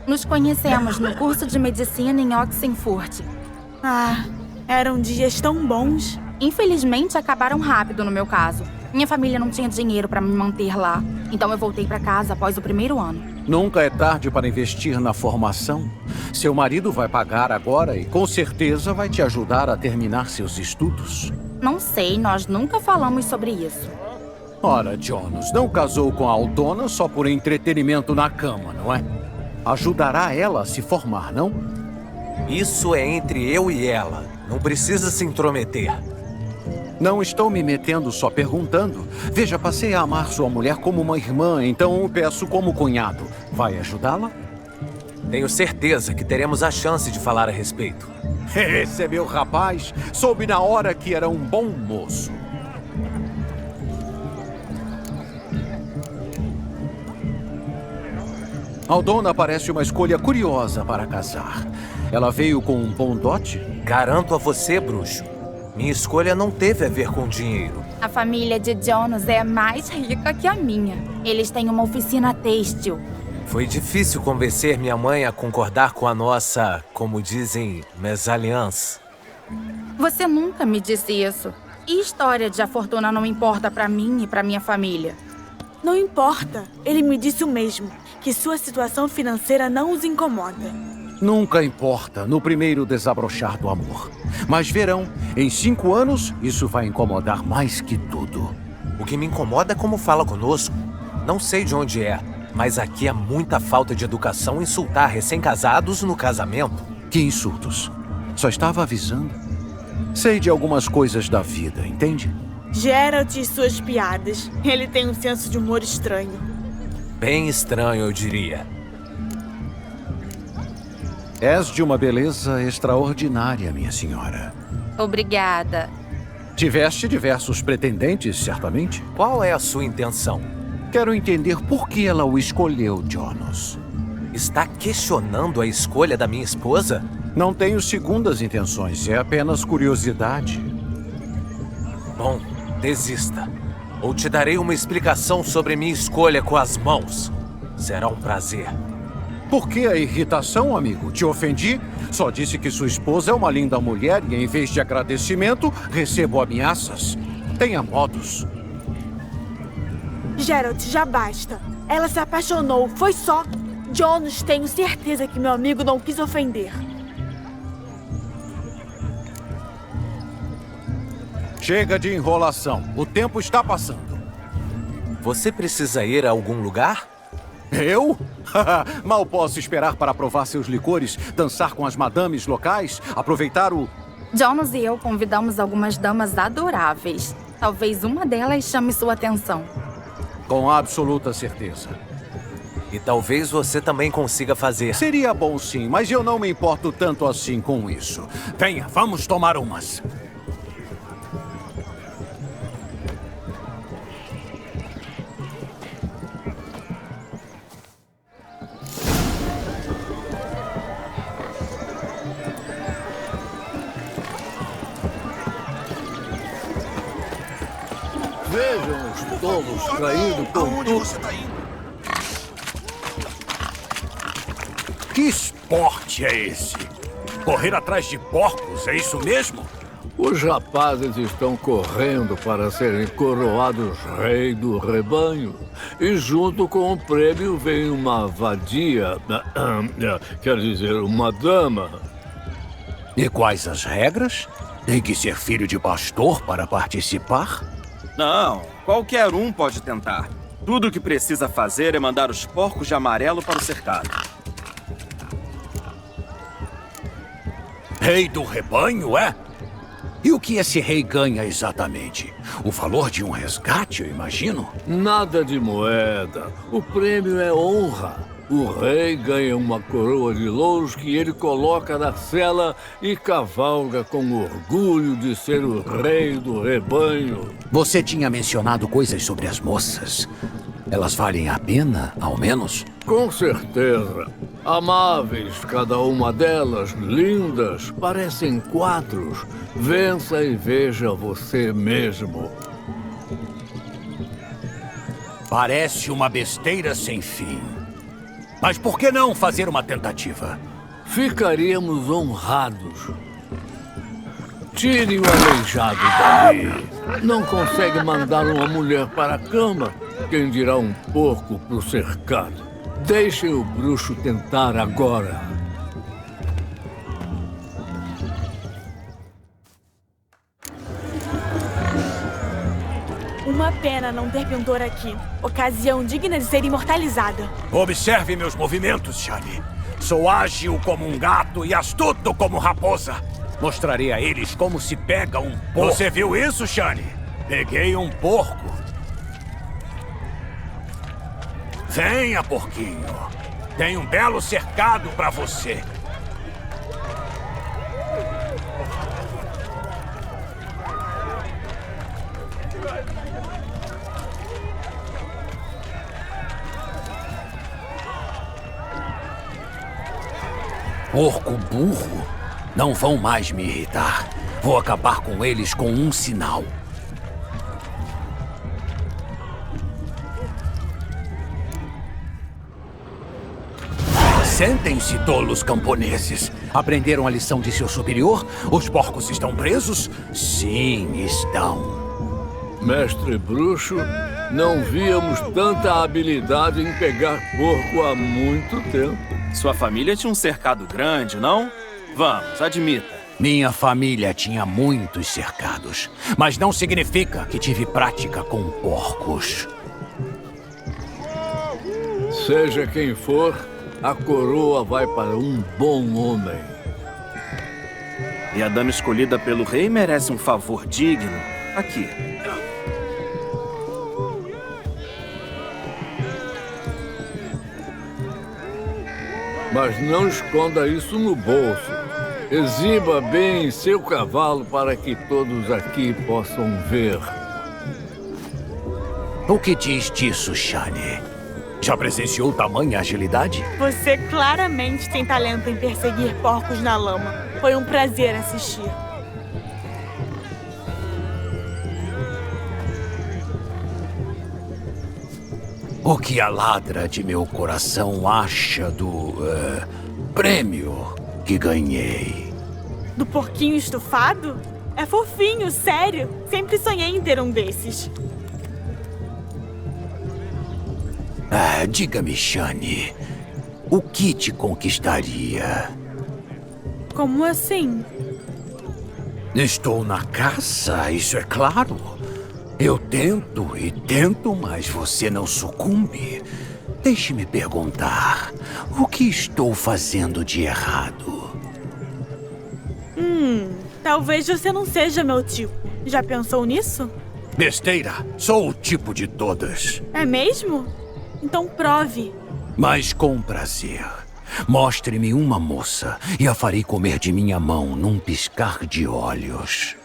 Nos conhecemos no curso de medicina em Oxenfurt. Ah, eram dias tão bons. Infelizmente, acabaram rápido no meu caso. Minha família não tinha dinheiro para me manter lá, então eu voltei para casa após o primeiro ano. Nunca é tarde para investir na formação. Seu marido vai pagar agora e com certeza vai te ajudar a terminar seus estudos. Não sei, nós nunca falamos sobre isso. Ora, Jonas, não casou com a Aldona só por entretenimento na cama, não é? Ajudará ela a se formar, não? Isso é entre eu e ela. Não precisa se intrometer. Não estou me metendo, só perguntando. Veja, passei a amar sua mulher como uma irmã, então o peço como cunhado. Vai ajudá-la? Tenho certeza que teremos a chance de falar a respeito. Esse é meu rapaz. Soube na hora que era um bom moço. Aldona parece uma escolha curiosa para casar. Ela veio com um bom dote? Garanto a você, bruxo. Minha escolha não teve a ver com dinheiro. A família de Jonas é mais rica que a minha. Eles têm uma oficina têxtil. Foi difícil convencer minha mãe a concordar com a nossa, como dizem, mésalliance. Você nunca me disse isso. E história de a fortuna não importa pra mim e pra minha família? Não importa. Ele me disse o mesmo, que sua situação financeira não os incomoda. Nunca importa no primeiro desabrochar do amor. Mas verão, em 5 anos, isso vai incomodar mais que tudo. O que me incomoda é como fala conosco. Não sei de onde é, mas aqui há muita falta de educação insultar recém-casados no casamento. Que insultos? Só estava avisando. Sei de algumas coisas da vida, entende? Geralt e suas piadas. Ele tem um senso de humor estranho. Bem estranho, eu diria. És de uma beleza extraordinária, minha senhora. Obrigada. Tiveste diversos pretendentes, certamente? Qual é a sua intenção? Quero entender por que ela o escolheu, Jonas. Está questionando a escolha da minha esposa? Não tenho segundas intenções, é apenas curiosidade. Bom, desista. Ou te darei uma explicação sobre minha escolha com as mãos. Será um prazer. Por que a irritação, amigo? Te ofendi? Só disse que sua esposa é uma linda mulher e, em vez de agradecimento, recebo ameaças. Tenha modos. Geralt, já basta. Ela se apaixonou, foi só. Jonas, tenho certeza que meu amigo não quis ofender. Chega de enrolação. O tempo está passando. Você precisa ir a algum lugar? Eu? Mal posso esperar para provar seus licores, dançar com as madames locais, aproveitar o... Jonas e eu convidamos algumas damas adoráveis. Talvez uma delas chame sua atenção. Com absoluta certeza. E talvez você também consiga fazer. Seria bom sim, mas eu não me importo tanto assim com isso. Venha, vamos tomar umas. Vejam os tolos caindo com tudo. Você tá indo? Que esporte é esse? Correr atrás de porcos, é isso mesmo? Os rapazes estão correndo para serem coroados rei do rebanho. E junto com o prêmio vem uma vadia, quer dizer, uma dama. E quais as regras? Tem que ser filho de pastor para participar? Não, qualquer um pode tentar. Tudo o que precisa fazer é mandar os porcos de amarelo para o cercado. Rei do rebanho, é? E o que esse rei ganha exatamente? O valor de um resgate, eu imagino? Nada de moeda. O prêmio é honra. O rei ganha uma coroa de louros que ele coloca na sela e cavalga com orgulho de ser o rei do rebanho. Você tinha mencionado coisas sobre as moças. Elas valem a pena, ao menos? Com certeza. Amáveis, cada uma delas, lindas, parecem quadros. Vença e veja você mesmo. Parece uma besteira sem fim. Mas por que não fazer uma tentativa? Ficaríamos honrados. Tire o aleijado dali. Não consegue mandar uma mulher para a cama? Quem dirá um porco para o cercado? Deixem o bruxo tentar agora. Uma pena não ter pintor aqui. Ocasião digna de ser imortalizada. Observe meus movimentos, Shani. Sou ágil como um gato e astuto como raposa. Mostrarei a eles como se pega um porco. Você viu isso, Shani? Peguei um porco. Venha, porquinho. Tem um belo cercado para você. Porco burro. Não vão mais me irritar. Vou acabar com eles com um sinal. Sentem-se, tolos camponeses. Aprenderam a lição de seu superior? Os porcos estão presos? Sim, estão. Mestre bruxo, não víamos tanta habilidade em pegar porco há muito tempo. Sua família tinha um cercado grande, não? Vamos, admita. Minha família tinha muitos cercados, mas não significa que tive prática com porcos. Seja quem for, a coroa vai para um bom homem. E a dama escolhida pelo rei merece um favor digno. Aqui. Mas não esconda isso no bolso. Exiba bem seu cavalo para que todos aqui possam ver. O que diz disso, Shani? Já presenciou tamanha agilidade? Você claramente tem talento em perseguir porcos na lama. Foi um prazer assistir. O que a ladra de meu coração acha do prêmio que ganhei? Do porquinho estufado? É fofinho, sério. Sempre sonhei em ter um desses. Diga-me, Shani, o que te conquistaria? Como assim? Estou na caça, isso é claro. Eu tento e tento, mas você não sucumbe. Deixe-me perguntar, o que estou fazendo de errado? Talvez você não seja meu tipo. Já pensou nisso? Besteira, sou o tipo de todas. É mesmo? Então prove. Mas com prazer. Mostre-me uma moça e a farei comer de minha mão num piscar de olhos.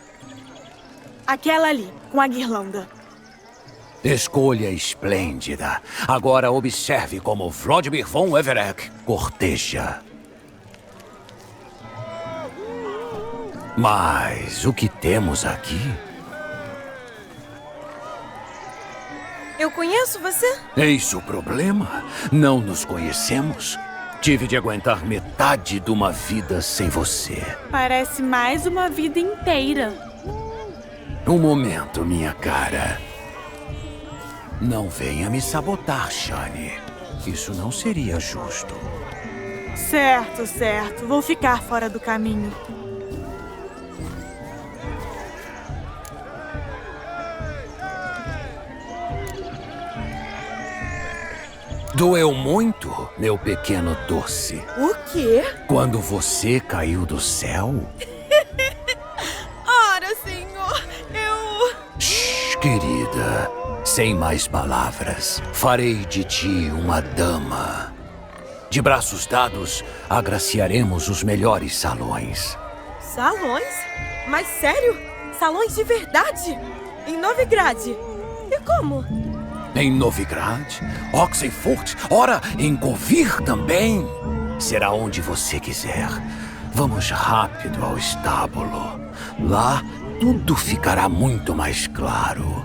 Aquela ali, com a guirlanda. Escolha esplêndida. Agora observe como Vladimir von Everec corteja. Mas o que temos aqui? Eu conheço você? Eis o problema. Não nos conhecemos. Tive de aguentar metade de uma vida sem você. Parece mais uma vida inteira. Um momento, minha cara. Não venha me sabotar, Shani. Isso não seria justo. Certo, certo. Vou ficar fora do caminho. Doeu muito, meu pequeno doce. O quê? Quando você caiu do céu? Ora, senhor, eu... Shh, querida. Sem mais palavras, farei de ti uma dama. De braços dados, agraciaremos os melhores salões. Salões? Mas sério? Salões de verdade? Em Novigrad? E como? Em Novigrad, Oxenfurt, ora, em Kovir também. Será onde você quiser. Vamos rápido ao estábulo. Lá, tudo ficará muito mais claro.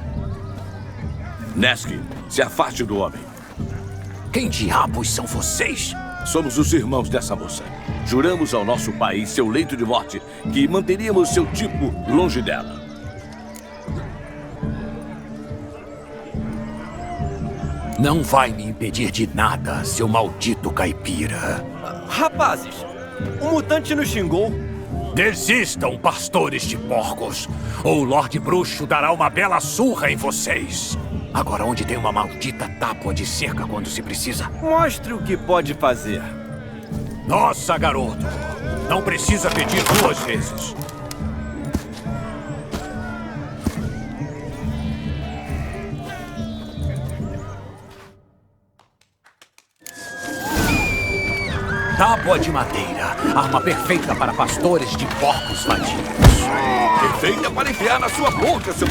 Neski, se afaste do homem. Quem diabos são vocês? Somos os irmãos dessa moça. Juramos ao nosso pai, seu leito de morte, que manteríamos seu tipo longe dela. Não vai me impedir de nada, seu maldito caipira. Rapazes, um mutante nos xingou. Desistam, pastores de porcos, ou o Lorde Bruxo dará uma bela surra em vocês. Agora, onde tem uma maldita tábua de cerca quando se precisa? Mostre o que pode fazer. Nossa, garoto. Não precisa pedir 2 vezes. Tábua de madeira. Arma perfeita para pastores de porcos vadios. Perfeita para enfiar na sua boca, seu...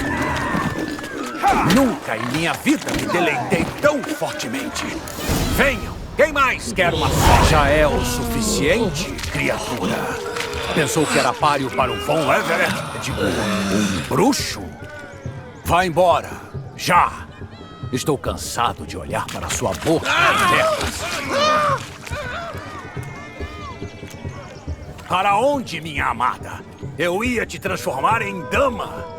Nunca em minha vida me deleitei tão fortemente. Venham! Quem mais quer uma só? Já é o suficiente, criatura. Pensou que era páreo para o Von Everett? Tipo, um bruxo? Vá embora, já! Estou cansado de olhar para sua boca aberta. Para onde, minha amada? Eu ia te transformar em dama.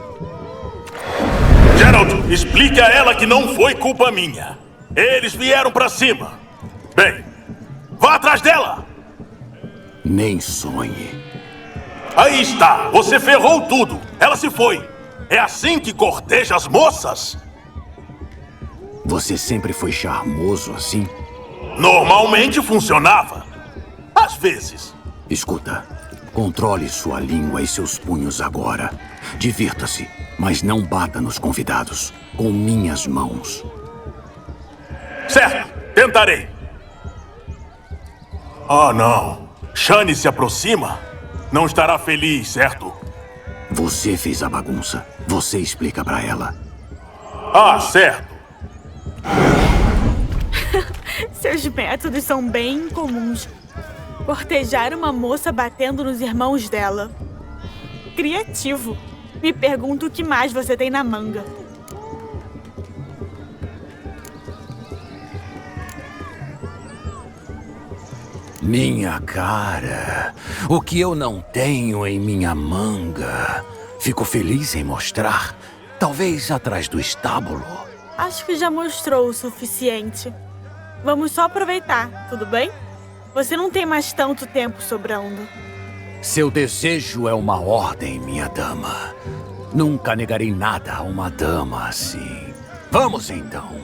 Geralt, explique a ela que não foi culpa minha. Eles vieram pra cima. Bem, vá atrás dela. Nem sonhe. Aí está, você ferrou tudo. Ela se foi. É assim que corteja as moças? Você sempre foi charmoso assim? Normalmente funcionava. Às vezes. Escuta, controle sua língua e seus punhos agora. Divirta-se, mas não bata nos convidados. Com minhas mãos. Certo, tentarei. Ah, não. Shani se aproxima? Não estará feliz, certo? Você fez a bagunça. Você explica pra ela. Ah, certo. Seus métodos são bem incomuns. Cortejar uma moça batendo nos irmãos dela. Criativo. Me pergunto o que mais você tem na manga. Minha cara. O que eu não tenho em minha manga. Fico feliz em mostrar. Talvez atrás do estábulo. Acho que já mostrou o suficiente. Vamos só aproveitar, tudo bem? Você não tem mais tanto tempo sobrando. Seu desejo é uma ordem, minha dama. Nunca negarei nada a uma dama assim. Vamos então.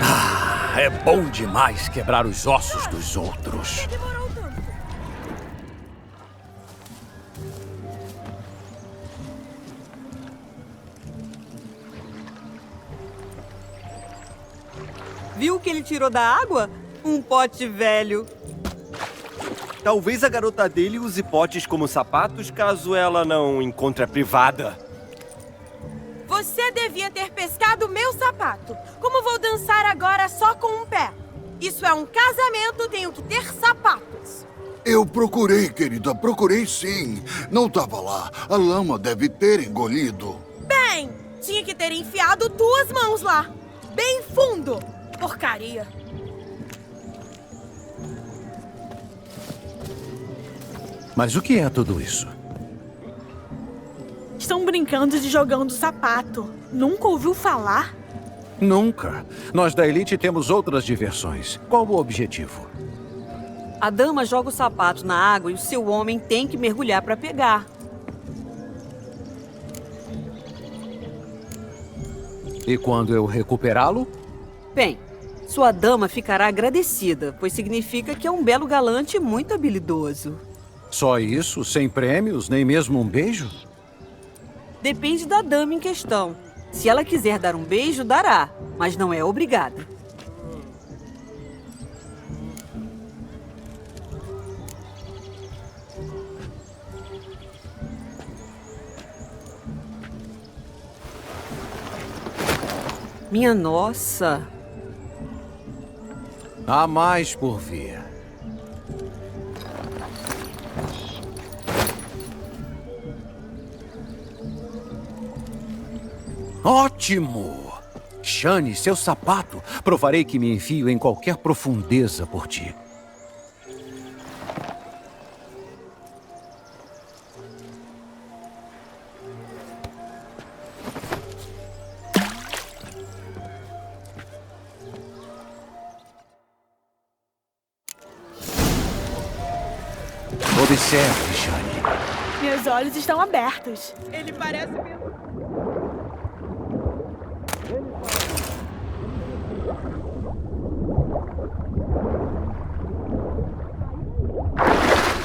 Ah, é bom demais quebrar os ossos dos outros. Viu o que ele tirou da água? Um pote velho. Talvez a garota dele use potes como sapatos caso ela não encontre a privada. Você devia ter pescado meu sapato. Como vou dançar agora só com um pé? Isso é um casamento, tenho que ter sapatos. Eu procurei, querida, procurei sim. Não estava lá. A lama deve ter engolido. Bem, tinha que ter enfiado 2 mãos lá. Bem fundo. Porcaria. Mas o que é tudo isso? Estão brincando de jogando sapato. Nunca ouviu falar? Nunca. Nós da Elite temos outras diversões. Qual o objetivo? A dama joga o sapato na água e o seu homem tem que mergulhar para pegar. E quando eu recuperá-lo? Bem, sua dama ficará agradecida, pois significa que é um belo galante muito habilidoso. Só isso? Sem prêmios? Nem mesmo um beijo? Depende da dama em questão. Se ela quiser dar um beijo, dará, mas não é obrigada. Minha nossa! Há mais por vir. Ótimo! Shani, seu sapato. Provarei que me enfio em qualquer profundeza por ti. Observe, Shani. Meus olhos estão abertos. Ele parece...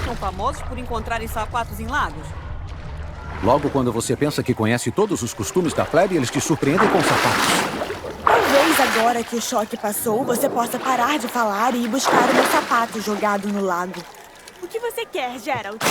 São famosos por encontrarem sapatos em lagos? Logo quando você pensa que conhece todos os costumes da plebe, eles te surpreendem com sapatos. Talvez agora que o choque passou, você possa parar de falar e ir buscar o meu sapato jogado no lago. O que você quer, Geralt?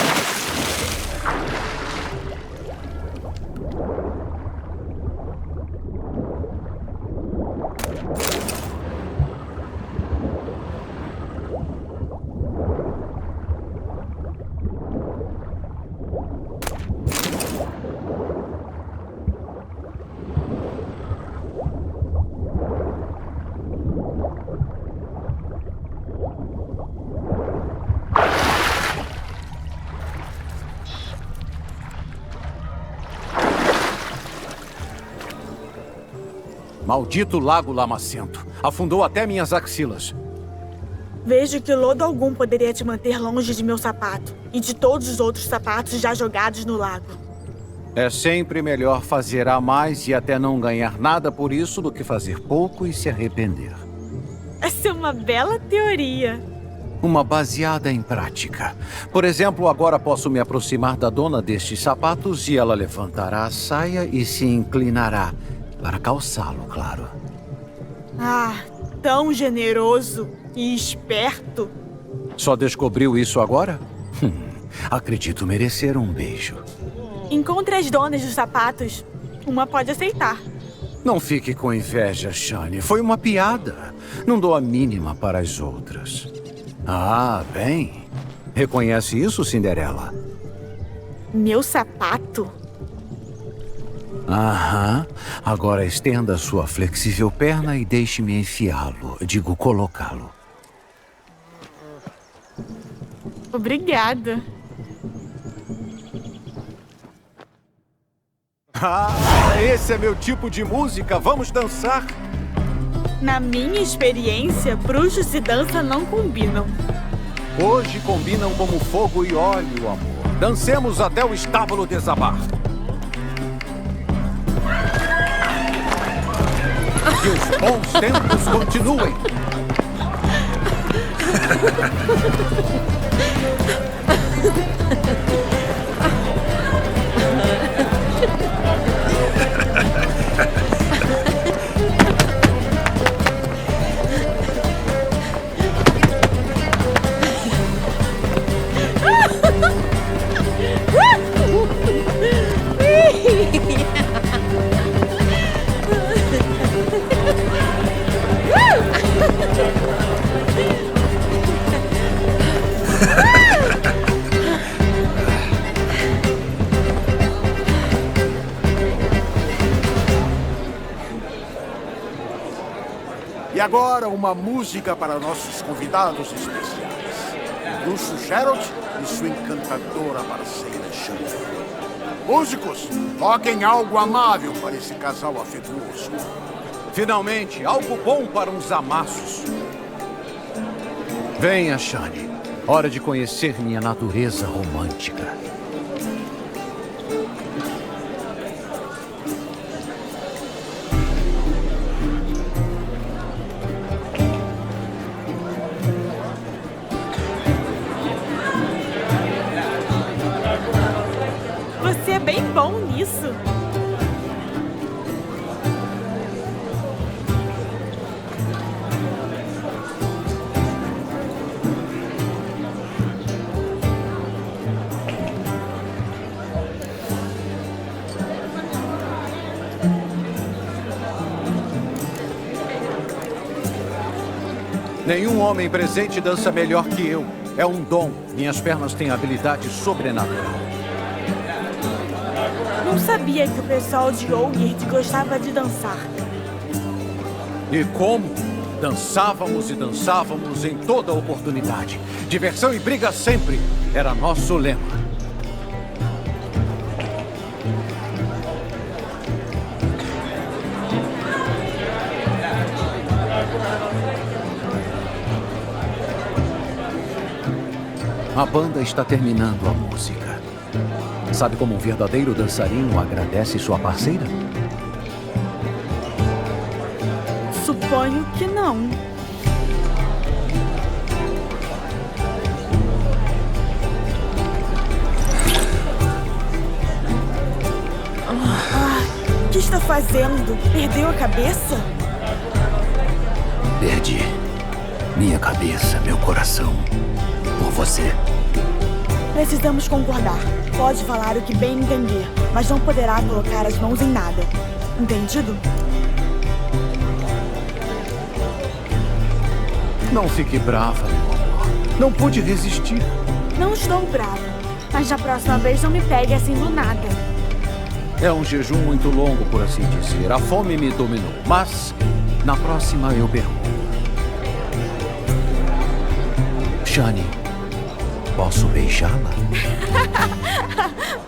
Maldito lago lamacento. Afundou até minhas axilas. Vejo que lodo algum poderia te manter longe de meu sapato e de todos os outros sapatos já jogados no lago. É sempre melhor fazer a mais e até não ganhar nada por isso do que fazer pouco e se arrepender. Essa é uma bela teoria. Uma baseada em prática. Por exemplo, agora posso me aproximar da dona destes sapatos e ela levantará a saia e se inclinará. Para calçá-lo, claro. Ah, tão generoso e esperto. Só descobriu isso agora? Acredito merecer um beijo. Encontre as donas dos sapatos. Uma pode aceitar. Não fique com inveja, Shani. Foi uma piada. Não dou a mínima para as outras. Ah, bem. Reconhece isso, Cinderela? Meu sapato? Aham. Agora estenda sua flexível perna e deixe-me enfiá-lo. Digo, colocá-lo. Obrigada. Ah, esse é meu tipo de música. Vamos dançar? Na minha experiência, bruxos e dança não combinam. Hoje combinam como fogo e óleo, amor. Dancemos até o estábulo desabar. Que os bons tempos continuem. E agora uma música para nossos convidados especiais. Bruxo Gerald e sua encantadora parceira Shani. Músicos, toquem algo amável para esse casal afetuoso. Finalmente, algo bom para uns amassos. Venha, Shani. Hora de conhecer minha natureza romântica. Você é bem bom nisso. Nenhum homem presente dança melhor que eu. É um dom. Minhas pernas têm habilidade sobrenatural. Não sabia que o pessoal de Old gostava de dançar. E como? Dançávamos e dançávamos em toda oportunidade. Diversão e briga sempre era nosso lema. A banda está terminando a música. Sabe como um verdadeiro dançarino agradece sua parceira? Suponho que não. O que está fazendo? Perdeu a cabeça? Perdi minha cabeça, meu coração, por você. Precisamos concordar. Pode falar o que bem entender, mas não poderá colocar as mãos em nada. Entendido? Não fique brava, meu amor. Não pude resistir. Não estou brava, mas da próxima vez não me pegue assim do nada. É um jejum muito longo, por assim dizer. A fome me dominou, mas na próxima eu pergunto. Shani, posso beijá-la?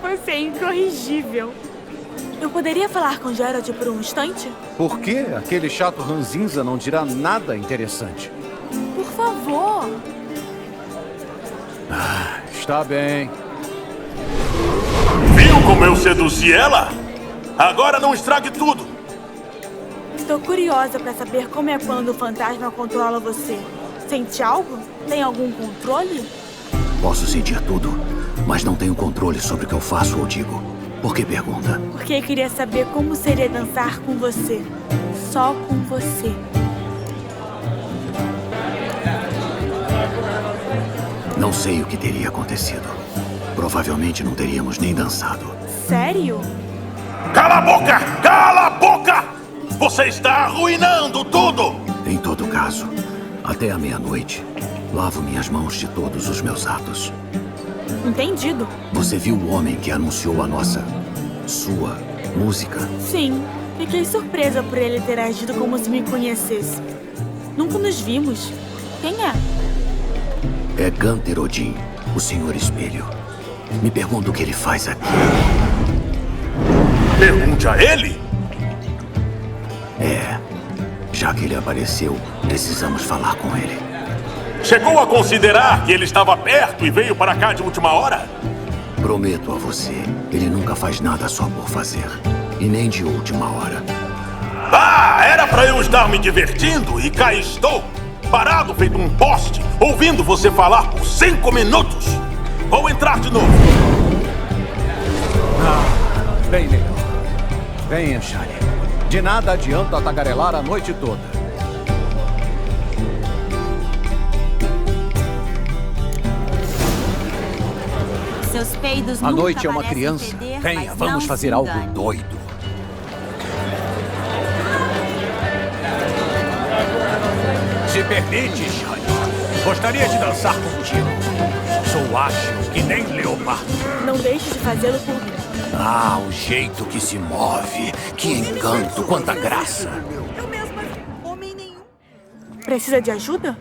Você é incorrigível. Eu poderia falar com Gerald por um instante? Por quê? Aquele chato ranzinza não dirá nada interessante. Por favor. Está bem. Viu como eu seduzi ela? Agora não estrague tudo. Estou curiosa para saber como é quando o fantasma controla você. Sente algo? Tem algum controle? Posso sentir tudo, mas não tenho controle sobre o que eu faço ou digo. Por que pergunta? Porque queria saber como seria dançar com você. Só com você. Não sei o que teria acontecido. Provavelmente não teríamos nem dançado. Sério? Cala a boca! Cala a boca! Você está arruinando tudo! Em todo caso, até a meia-noite, lavo minhas mãos de todos os meus atos. Entendido. Você viu o homem que anunciou sua música? Sim. Fiquei surpresa por ele ter agido como se me conhecesse. Nunca nos vimos. Quem é? É Gunter Odin, o Senhor Espelho. Me pergunto o que ele faz aqui. Pergunte a ele? É. Já que ele apareceu, precisamos falar com ele. Chegou a considerar que ele estava perto e veio para cá de última hora? Prometo a você, ele nunca faz nada só por fazer. E nem de última hora. Ah, era pra eu estar me divertindo e cá estou, parado feito um poste, ouvindo você falar por 5 minutos. Vou entrar de novo. Bem melhor. Venha, Shani. De nada adianta tagarelar a noite toda. Seus peidos a nunca noite é uma parecem criança. feder, Venha, mas vamos não fazer se algo engane. doido. Se permite, Shani. Gostaria de dançar contigo. Sou ágil que nem leopardo. Não deixe de fazê-lo por mim. Ah, o jeito que se move. Que encanto, quanta graça. Precisa de ajuda?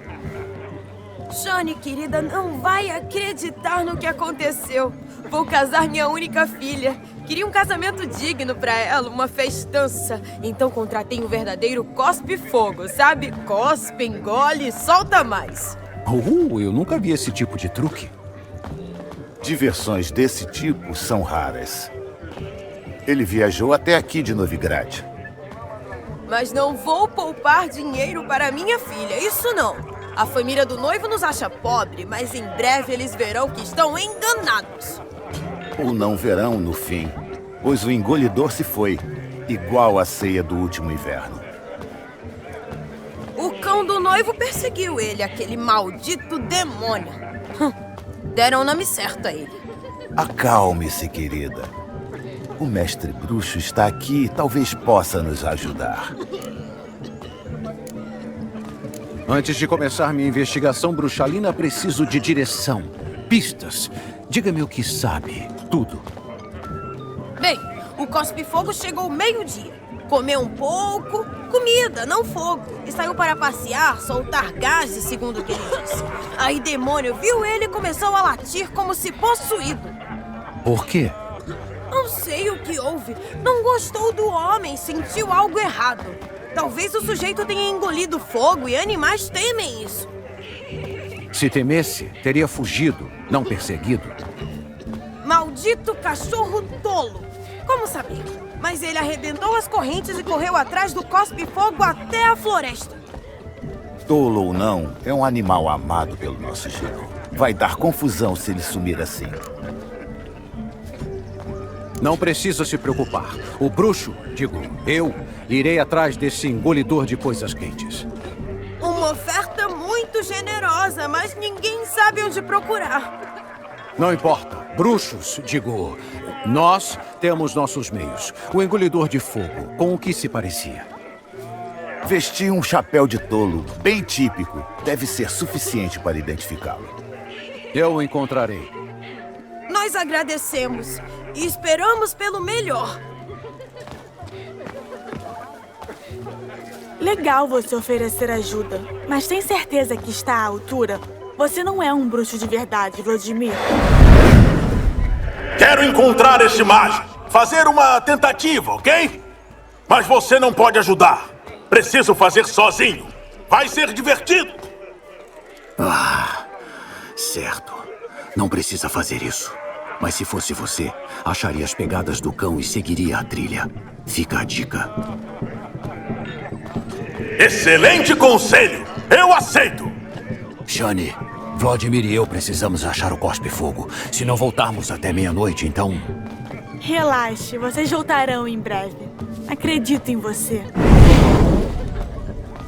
Shani, querida, não vai acreditar no que aconteceu. Vou casar minha única filha. Queria um casamento digno pra ela, uma festança. Então contratei um verdadeiro cospe-fogo, sabe? Cospe, engole, solta mais. Eu nunca vi esse tipo de truque. Diversões desse tipo são raras. Ele viajou até aqui de Novigrad. Mas não vou poupar dinheiro para minha filha, isso não. A família do noivo nos acha pobre, mas em breve eles verão que estão enganados. Ou não verão no fim, pois o engolidor se foi, igual a ceia do último inverno. O cão do noivo perseguiu ele, aquele maldito demônio. Deram o nome certo a ele. Acalme-se, querida. O mestre bruxo está aqui e talvez possa nos ajudar. Antes de começar minha investigação bruxalina, preciso de direção, pistas. Diga-me o que sabe, tudo. Bem, o cospe-fogo chegou meio-dia. Comeu um pouco, comida, não fogo. E saiu para passear, soltar gases, segundo o que ele disse. Aí demônio viu ele e começou a latir como se possuído. Por quê? Não sei o que houve. Não gostou do homem, sentiu algo errado. Talvez o sujeito tenha engolido fogo e animais temem isso. Se temesse, teria fugido, não perseguido. Maldito cachorro tolo! Como saber? Mas ele arrebentou as correntes e correu atrás do cospe-fogo até a floresta. Tolo ou não, é um animal amado pelo nosso genro. Vai dar confusão se ele sumir assim. Não precisa se preocupar. O bruxo, eu, irei atrás desse engolidor de coisas quentes. Uma oferta muito generosa, mas ninguém sabe onde procurar. Não importa. Bruxos, nós temos nossos meios. O engolidor de fogo, com o que se parecia? Vestia um chapéu de tolo, bem típico. Deve ser suficiente para identificá-lo. Eu o encontrarei. Nós agradecemos e esperamos pelo melhor. Legal você oferecer ajuda, mas tem certeza que está à altura? Você não é um bruxo de verdade, Vladimir. Quero encontrar este mágico. Fazer uma tentativa, ok? Mas você não pode ajudar. Preciso fazer sozinho. Vai ser divertido. Certo. Não precisa fazer isso. Mas se fosse você, acharia as pegadas do cão e seguiria a trilha. Fica a dica. Excelente conselho! Eu aceito! Shani, Vladimir e eu precisamos achar o cospe-fogo. Se não voltarmos até meia-noite, então... Relaxe, vocês voltarão em breve. Acredito em você.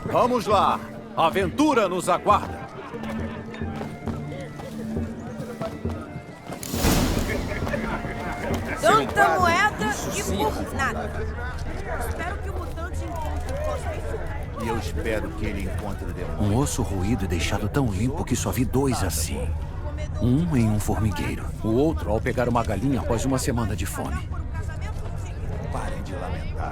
Vamos lá! A aventura nos aguarda! Tanta moeda e por nada. Espero que o mutante encontre o cospe-fogo. E eu espero que ele encontre o demônio. Um osso roído e deixado tão limpo que só vi 2 assim. Um em um formigueiro. O outro ao pegar uma galinha após uma semana de fome. Parem de lamentar.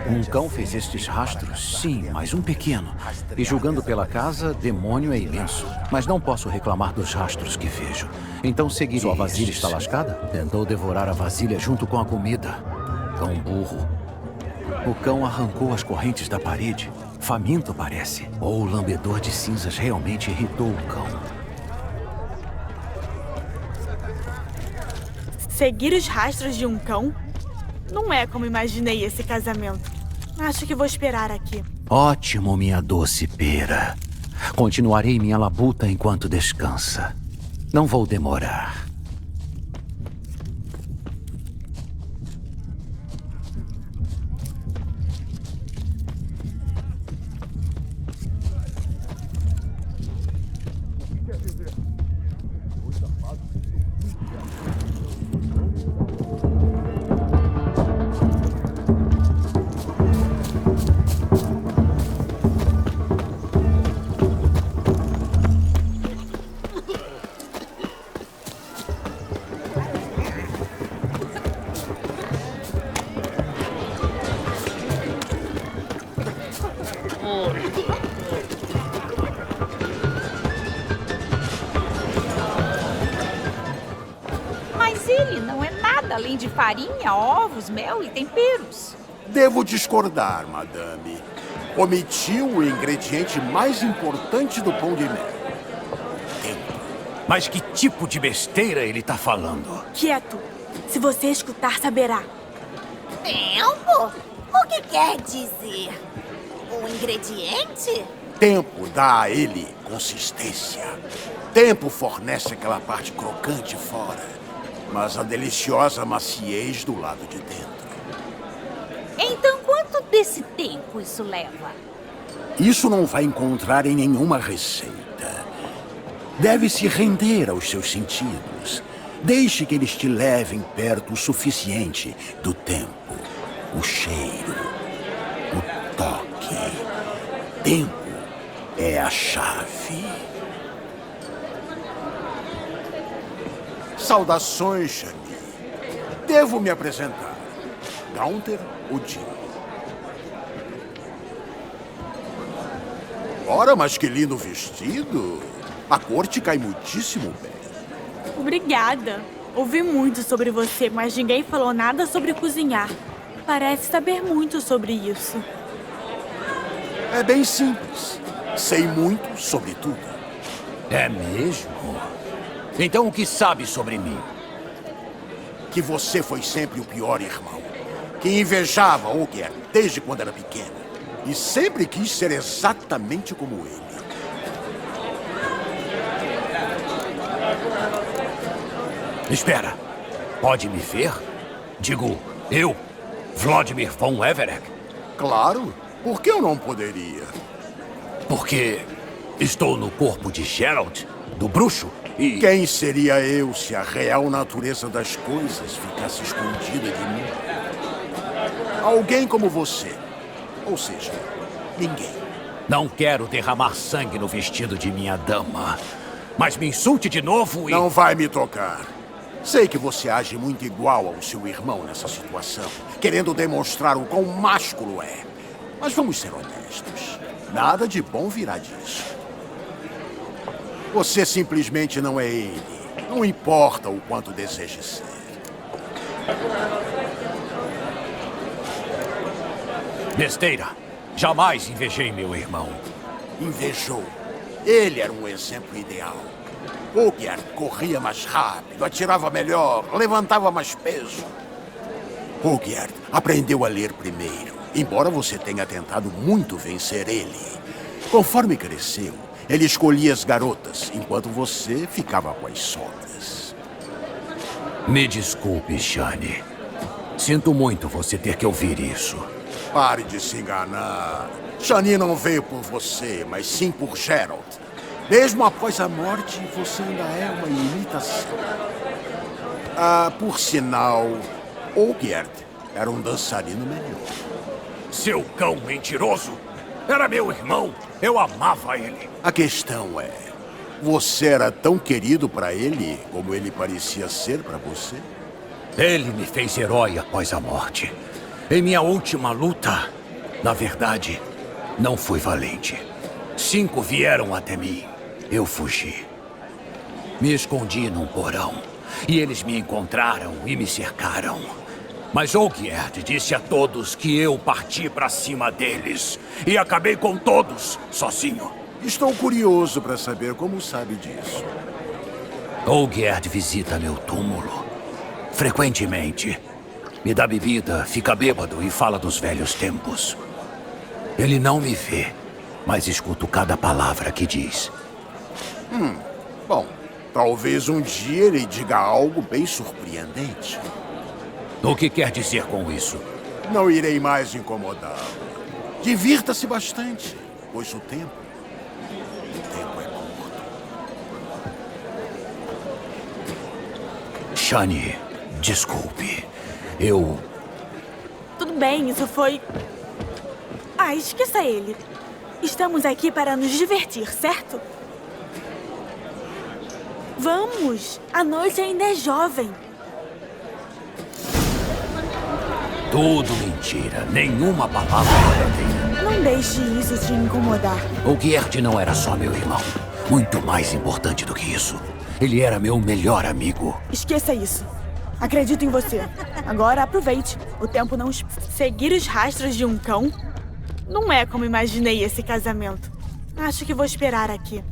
Um cão fez estes rastros? Sim, mas um pequeno. E julgando pela casa, demônio é imenso. Mas não posso reclamar dos rastros que vejo. Então seguirei. Sua vasilha está lascada? Tentou devorar a vasilha junto com a comida. Cão burro. O cão arrancou as correntes da parede. Faminto parece. Ou o lambedor de cinzas realmente irritou o cão. Seguir os rastros de um cão? Não é como imaginei esse casamento. Acho que vou esperar aqui. Ótimo, minha doce pera. Continuarei minha labuta enquanto descansa. Não vou demorar. além de farinha, ovos, mel e temperos. Devo discordar, madame. Omitiu o ingrediente mais importante do pão de mel. Mas que tipo de besteira ele tá falando? Quieto. Se você escutar, saberá. Tempo? O que quer dizer? O ingrediente? Tempo dá a ele consistência. Tempo fornece aquela parte crocante fora, mas a deliciosa maciez do lado de dentro. Então, quanto desse tempo isso leva? Isso não vai encontrar em nenhuma receita. Deve se render aos seus sentidos. Deixe que eles te levem perto o suficiente do tempo, o cheiro, o toque. Tempo é a chave. Saudações, Shani. Devo me apresentar. Gaunter Odin. Ora, mas que lindo vestido. A cor te cai muitíssimo bem. Obrigada. Ouvi muito sobre você, mas ninguém falou nada sobre cozinhar. Parece saber muito sobre isso. É bem simples. Sei muito sobre tudo. É mesmo? Então o que sabe sobre mim? Que você foi sempre o pior irmão. Que invejava Olgierd desde quando era pequeno. E sempre quis ser exatamente como ele. Espera. Pode me ver? Digo, eu, Vladimir von Everec? Claro. Por que eu não poderia? Porque estou no corpo de Geralt, do bruxo, e... Quem seria eu se a real natureza das coisas ficasse escondida de mim? Alguém como você. Ou seja, ninguém. Não quero derramar sangue no vestido de minha dama. Mas me insulte de novo e... Não vai me tocar. Sei que você age muito igual ao seu irmão nessa situação, querendo demonstrar o quão másculo é. Mas vamos ser honestos. Nada de bom virá disso. Você simplesmente não é ele. Não importa o quanto deseje ser. Besteira. Jamais invejei meu irmão. Invejou. Ele era um exemplo ideal. Olgierd corria mais rápido, atirava melhor, levantava mais peso. Olgierd aprendeu a ler primeiro, embora você tenha tentado muito vencer ele. Conforme cresceu, ele escolhia as garotas, enquanto você ficava com as sobras. Me desculpe, Shani. Sinto muito você ter que ouvir isso. Pare de se enganar. Shani não veio por você, mas sim por Geralt. Mesmo após a morte, você ainda é uma imitação. Por sinal, Olgierd era um dançarino melhor. Seu cão mentiroso! Era meu irmão! Eu amava ele! A questão é, você era tão querido para ele como ele parecia ser para você? Ele me fez herói após a morte. Em minha última luta, na verdade, não fui valente. 5 vieram até mim. Eu fugi. Me escondi num porão. E eles me encontraram e me cercaram. Mas Olgierd disse a todos que eu parti para cima deles. E acabei com todos, sozinho. Estou curioso para saber como sabe disso. Olgierd visita meu túmulo. Frequentemente. Me dá bebida, fica bêbado e fala dos velhos tempos. Ele não me vê, mas escuto cada palavra que diz. Bom, talvez um dia ele diga algo bem surpreendente. O que quer dizer com isso? Não irei mais incomodá-lo. Divirta-se bastante, pois o tempo é curto. Shani, desculpe. Tudo bem, isso foi... esqueça ele. Estamos aqui para nos divertir, certo? Vamos! A noite ainda é jovem. Tudo mentira. Nenhuma palavra verdadeira. Não deixe isso te incomodar. Olgierd não era só meu irmão. Muito mais importante do que isso. Ele era meu melhor amigo. Esqueça isso. Acredito em você. Agora aproveite. O tempo não... Seguir os rastros de um cão? Não é como imaginei esse casamento. Acho que vou esperar aqui.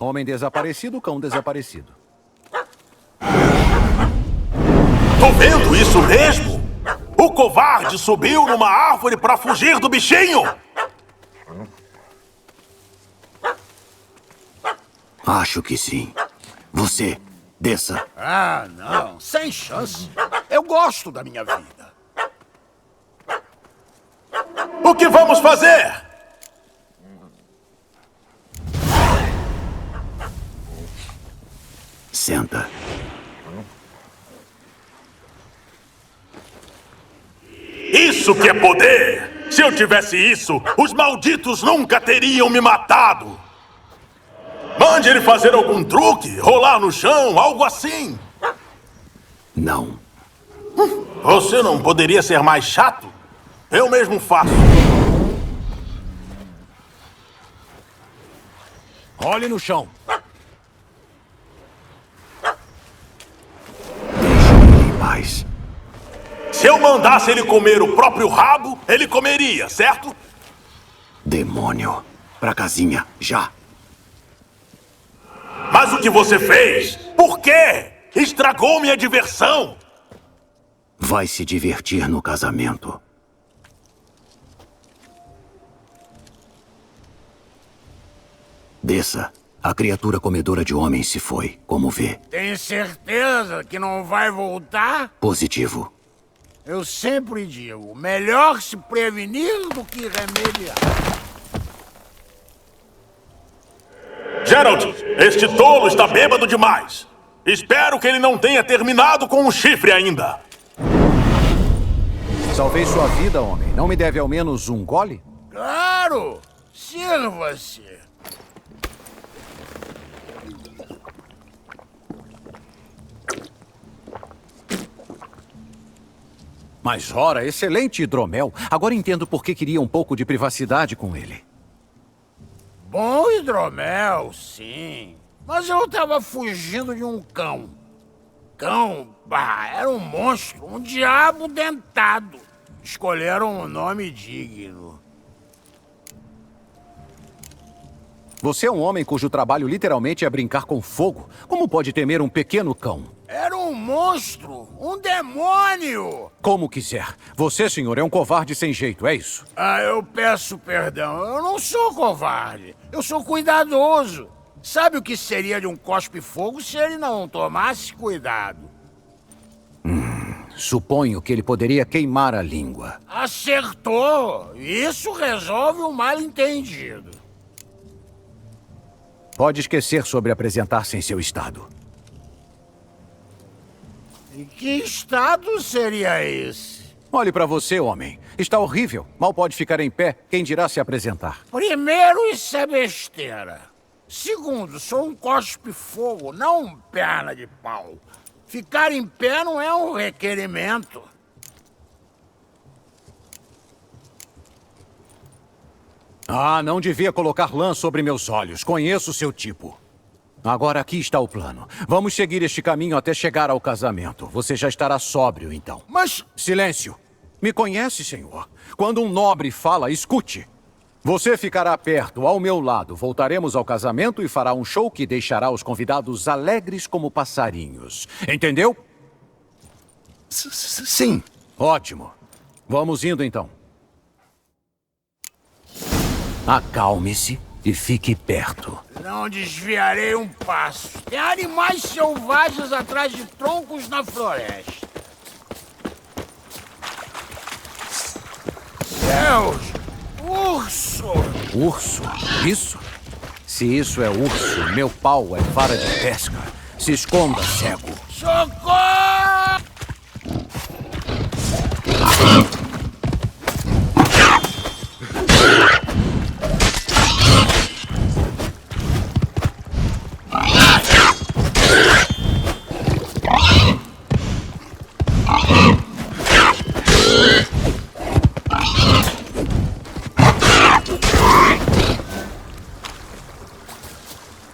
Homem desaparecido, cão desaparecido. Tô vendo isso mesmo? O covarde subiu numa árvore pra fugir do bichinho! Acho que sim. Você, desça. Ah, não. Sem chance. Eu gosto da minha vida. O que vamos fazer? Senta. Isso que é poder! Se eu tivesse isso, os malditos nunca teriam me matado! Mande ele fazer algum truque, rolar no chão, algo assim! Não. Você não poderia ser mais chato? Eu mesmo faço. Role no chão. Paz. Se eu mandasse ele comer o próprio rabo, ele comeria, certo? Demônio. Pra casinha, já. Mas o que você fez? Por quê? Estragou minha diversão! Vai se divertir no casamento. Desça. A criatura comedora de homens se foi, como vê. Tem certeza que não vai voltar? Positivo. Eu sempre digo, melhor se prevenir do que remediar. Geralt, este tolo está bêbado demais. Espero que ele não tenha terminado com um chifre ainda. Salvei sua vida, homem. Não me deve ao menos um gole? Claro! Sirva-se! Mas, ora, excelente hidromel. Agora entendo por que queria um pouco de privacidade com ele. Bom hidromel, sim. Mas eu tava fugindo de um cão. Cão, bah, era um monstro, um diabo dentado. Escolheram um nome digno. Você é um homem cujo trabalho literalmente é brincar com fogo. Como pode temer um pequeno cão? Era um monstro, um demônio! Como quiser. Você, senhor, é um covarde sem jeito, é isso? Ah, eu peço perdão. Eu não sou covarde. Eu sou cuidadoso. Sabe o que seria de um cospe-fogo se ele não tomasse cuidado? Suponho que ele poderia queimar a língua. Acertou! Isso resolve o mal-entendido. Pode esquecer sobre apresentar-se em seu estado. E que estado seria esse? Olhe pra você, homem. Está horrível. Mal pode ficar em pé. Quem dirá se apresentar? Primeiro, isso é besteira. Segundo, sou um cospe-fogo, não um perna de pau. Ficar em pé não é um requerimento. Ah, não devia colocar lã sobre meus olhos. Conheço seu tipo. Agora aqui está o plano. Vamos seguir este caminho até chegar ao casamento. Você já estará sóbrio, então. Mas... Silêncio. Me conhece, senhor. Quando um nobre fala, escute. Você ficará perto, ao meu lado. Voltaremos ao casamento e fará um show que deixará os convidados alegres como passarinhos. Entendeu? Sim. Ótimo. Vamos indo, então. Acalme-se e fique perto. Não desviarei um passo. Tem animais selvagens atrás de troncos na floresta. Deus! Urso! Urso? Isso? Se isso é urso, meu pau é vara de pesca. Se esconda, cego. Socorro!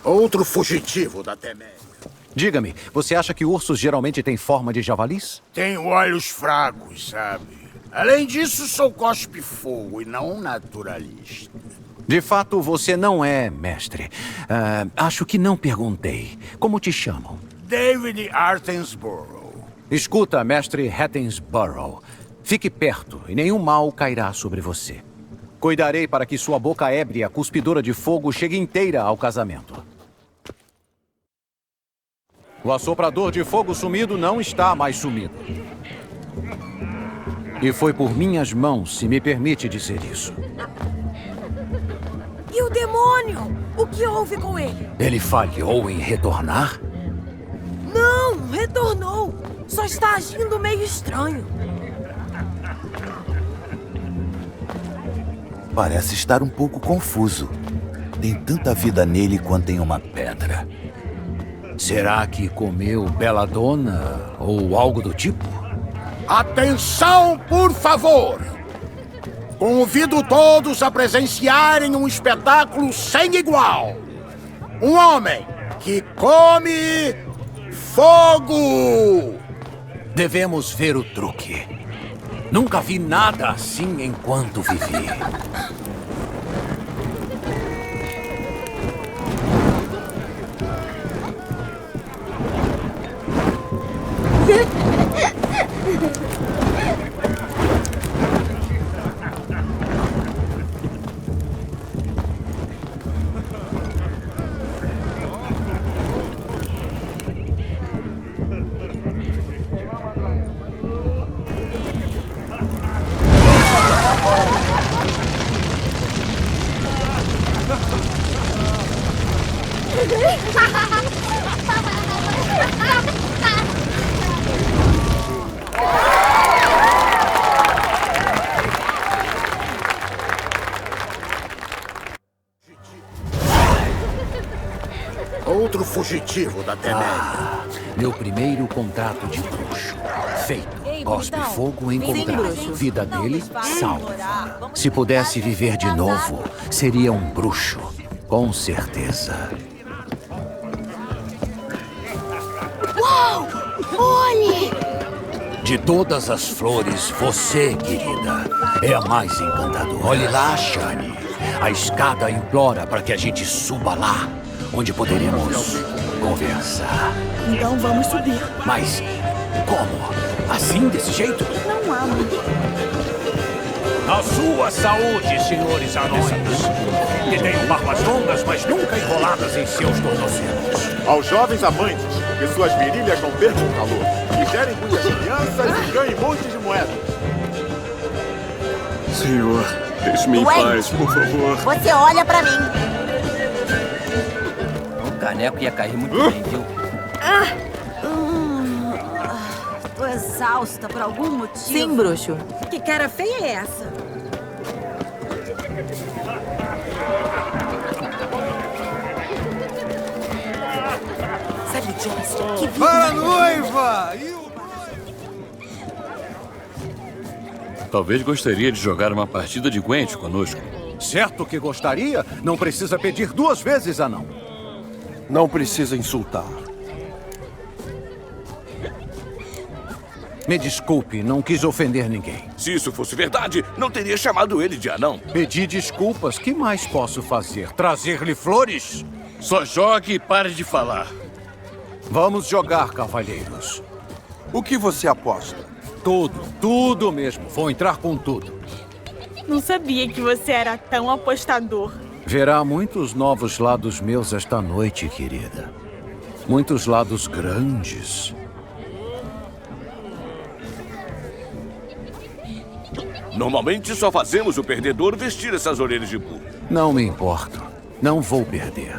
Outro fugitivo da Teméria. Diga-me, você acha que ursos geralmente têm forma de javalis? Tenho olhos fracos, sabe? Além disso, sou cospe-fogo e não naturalista. De fato, você não é, mestre. Acho que não perguntei. Como te chamam? David Artensborough. Escuta, mestre Hattensborough. Fique perto e nenhum mal cairá sobre você. Cuidarei para que sua boca ébria, cuspidora de fogo, chegue inteira ao casamento. O assoprador de fogo sumido não está mais sumido. E foi por minhas mãos, se me permite dizer isso. E o demônio? O que houve com ele? Ele falhou em retornar? Não, retornou. Só está agindo meio estranho. Parece estar um pouco confuso. Tem tanta vida nele quanto em uma pedra. Será que comeu Belladonna ou algo do tipo? Atenção, por favor! Convido todos a presenciarem um espetáculo sem igual. Um homem que come fogo! Devemos ver o truque. Nunca vi nada assim enquanto vivi. Outro fugitivo da Teméria. Meu primeiro contrato de bruxo. Feito. Cospe fogo encontrado. Vida dele, salva. Se pudesse viver de novo, seria um bruxo. Com certeza. Uau! Olhe! De todas as flores, você, querida, é a mais encantadora. Olhe lá, Shani. A escada implora para que a gente suba lá, onde poderemos conversar. Então vamos subir. Mas como? Assim, desse jeito? Não há muito. A sua saúde, senhores anões. Que tenham barbas longas, mas nunca enroladas em seus tornozelos. Aos jovens amantes, que suas virilhas não percam calor, que gerem muitas crianças e ganhem montes de moedas. Senhor, deixe-me em paz, por favor. Você olha pra mim. O caneco ia cair muito bem, viu? Tô exausta por algum motivo. Sim, bruxo. Que cara feia é essa? Sabe, Joyce, que Para a noiva! Talvez gostaria de jogar uma partida de Gwent conosco. Certo que gostaria. Não precisa pedir 2 vezes, anão. Não precisa insultar. Me desculpe, não quis ofender ninguém. Se isso fosse verdade, não teria chamado ele de anão. Pedi desculpas. Que mais posso fazer? Trazer-lhe flores? Só jogue e pare de falar. Vamos jogar, cavalheiros. O que você aposta? Tudo mesmo. Vou entrar com tudo. Não sabia que você era tão apostador. Verá muitos novos lados meus esta noite, querida. Muitos lados grandes. Normalmente só fazemos o perdedor vestir essas orelhas de burro. Não me importo. Não vou perder.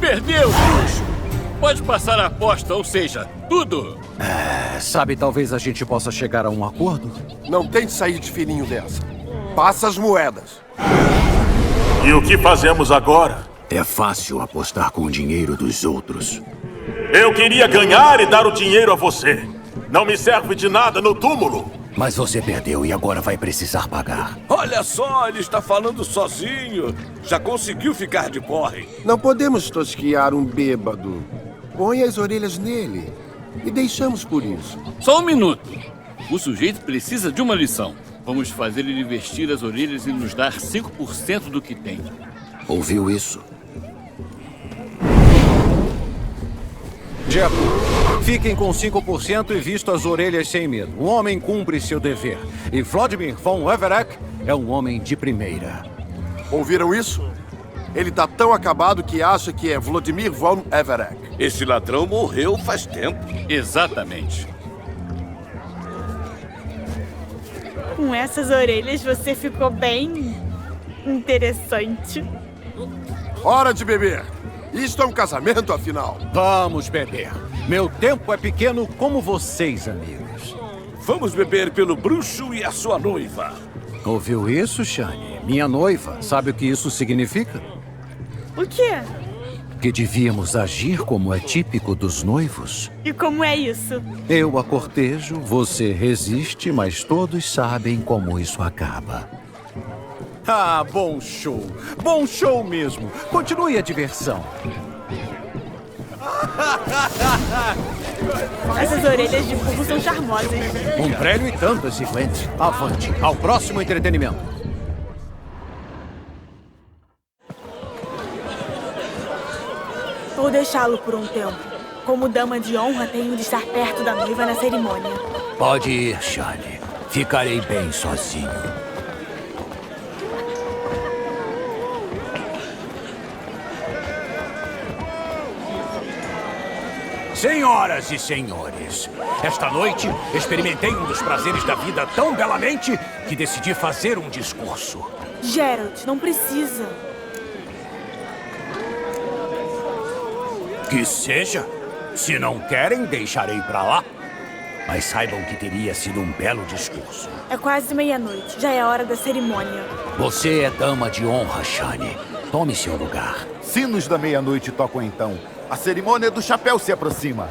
Perdeu, bruxo! Pode passar a aposta, ou seja, tudo! Sabe, talvez a gente possa chegar a um acordo? Não tente sair de fininho dessa. Passa as moedas. E o que fazemos agora? É fácil apostar com o dinheiro dos outros. Eu queria ganhar e dar o dinheiro a você. Não me serve de nada no túmulo. Mas você perdeu e agora vai precisar pagar. Olha só, ele está falando sozinho. Já conseguiu ficar de porre. Não podemos tosquiar um bêbado. Põe as orelhas nele. E deixamos por isso. Só um minuto. O sujeito precisa de uma lição. Vamos fazer ele vestir as orelhas e nos dar 5% do que tem. Ouviu isso? De acordo. Fiquem com 5% e visto as orelhas sem medo. Um homem cumpre seu dever. E Vladimir von Everec é um homem de primeira. Ouviram isso? Ele tá tão acabado que acha que é Vladimir von Everett. Esse ladrão morreu faz tempo. Exatamente. Com essas orelhas você ficou bem interessante. Hora de beber. Isto é um casamento, afinal. Vamos beber. Meu tempo é pequeno como vocês, amigos. Vamos beber pelo bruxo e a sua noiva. Ouviu isso, Shani? Minha noiva. Sabe o que isso significa? O quê? Que devíamos agir como é típico dos noivos. E como é isso? Eu a cortejo, você resiste, mas todos sabem como isso acaba. Ah, bom show! Bom show mesmo! Continue a diversão. Essas orelhas de burro são charmosas. Um prêmio e tantas, Cifuentes. Avante, ao próximo entretenimento. Vou deixá-lo por um tempo. Como dama de honra, tenho de estar perto da noiva na cerimônia. Pode ir, Shani. Ficarei bem sozinho. Senhoras e senhores, esta noite experimentei um dos prazeres da vida tão belamente que decidi fazer um discurso. Geralt, não precisa. Que seja. Se não querem, deixarei pra lá. Mas saibam que teria sido um belo discurso. É quase meia-noite. Já é a hora da cerimônia. Você é dama de honra, Shani. Tome seu lugar. Sinos da meia-noite tocam então. A cerimônia do chapéu se aproxima.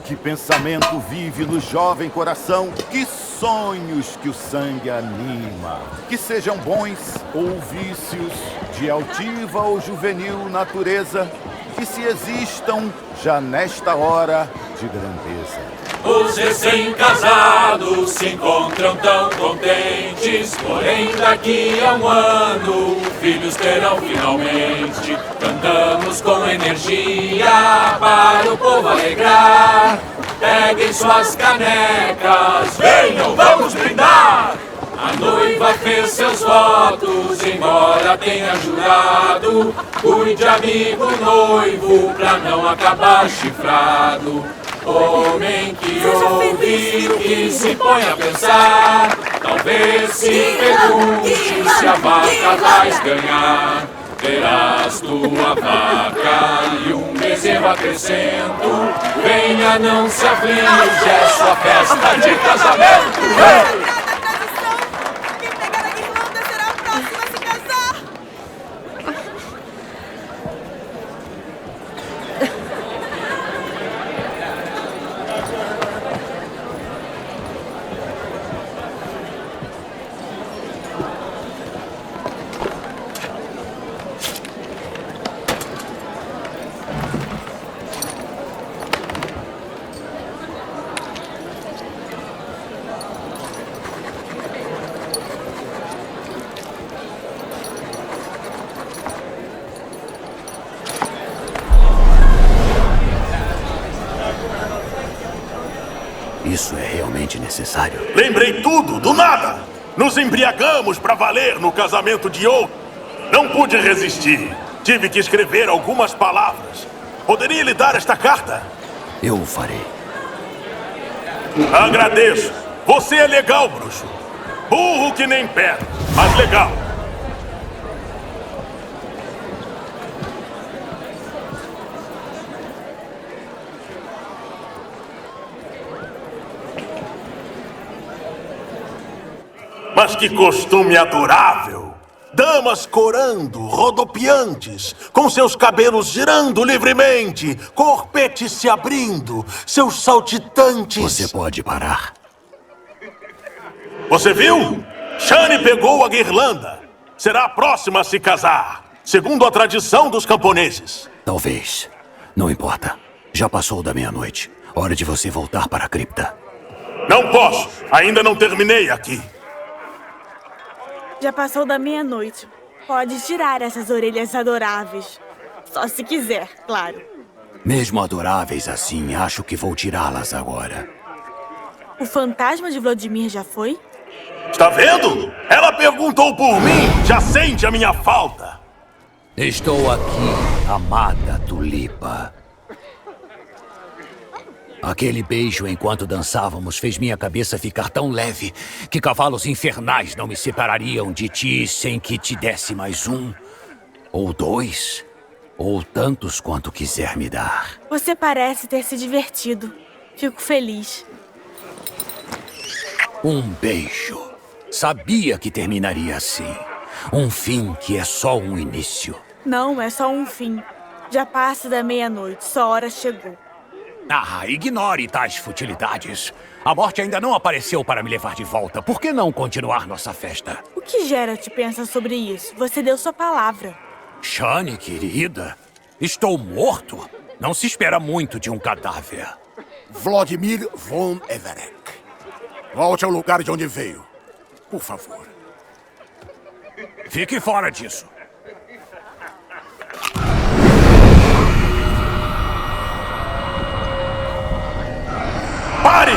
Que pensamento vive no jovem coração? Que sonhos que o sangue anima? Que sejam bons ou vícios, de altiva ou juvenil natureza, que se existam já nesta hora de grandeza. Os recém-casados se encontram tão contentes, porém daqui a um ano filhos terão finalmente. Cantamos com energia para o povo alegrar. Peguem suas canecas, venham, vamos brindar! A noiva fez seus votos, embora tenha jurado. Cuide, amigo noivo, pra não acabar chifrado. Homem que ouve o que se põe a pensar, talvez se pergunte se a vaca vais ganhar. Terás tua vaca e um bezerro acrescento. Venha, não se aflige, é sua festa de casamento. Hey! Isso é realmente necessário? Lembrei tudo, do nada! Nos embriagamos pra valer no casamento de outro. Não pude resistir. Tive que escrever algumas palavras. Poderia lhe dar esta carta? Eu o farei. Agradeço. Você é legal, bruxo. Burro que nem pedra, mas legal. Mas que costume adorável! Damas corando, rodopiantes, com seus cabelos girando livremente, corpetes se abrindo, seus saltitantes... Você pode parar. Você viu? Shani pegou a guirlanda. Será a próxima a se casar, segundo a tradição dos camponeses. Talvez. Não importa. Já passou da meia-noite. Hora de você voltar para a cripta. Não posso. Ainda não terminei aqui. Já passou da meia-noite. Pode tirar essas orelhas adoráveis. Só se quiser, claro. Mesmo adoráveis assim, acho que vou tirá-las agora. O fantasma de Vladimir já foi? Está vendo? Ela perguntou por mim. Já sente a minha falta. Estou aqui, amada tulipa. Aquele beijo enquanto dançávamos fez minha cabeça ficar tão leve que cavalos infernais não me separariam de ti sem que te desse mais um, ou dois, ou tantos quanto quiser me dar. Você parece ter se divertido. Fico feliz. Um beijo. Sabia que terminaria assim. Um fim que é só um início. Não, é só um fim. Já passa da meia-noite, sua hora chegou. Ah, ignore tais futilidades. A morte ainda não apareceu para me levar de volta. Por que não continuar nossa festa? O que Geralt pensa sobre isso? Você deu sua palavra. Shani, querida, estou morto. Não se espera muito de um cadáver. Vladimir von Everec. Volte ao lugar de onde veio. Por favor. Fique fora disso. Pare!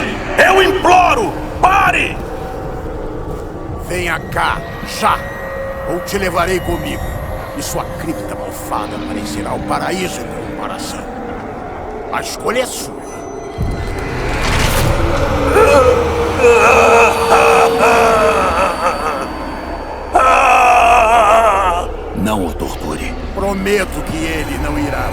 Eu imploro! Pare! Venha cá, já! Ou te levarei comigo. E sua cripta malfada parecerá o paraíso em comparação. A escolha é sua. Não o torture. Prometo que ele não irá.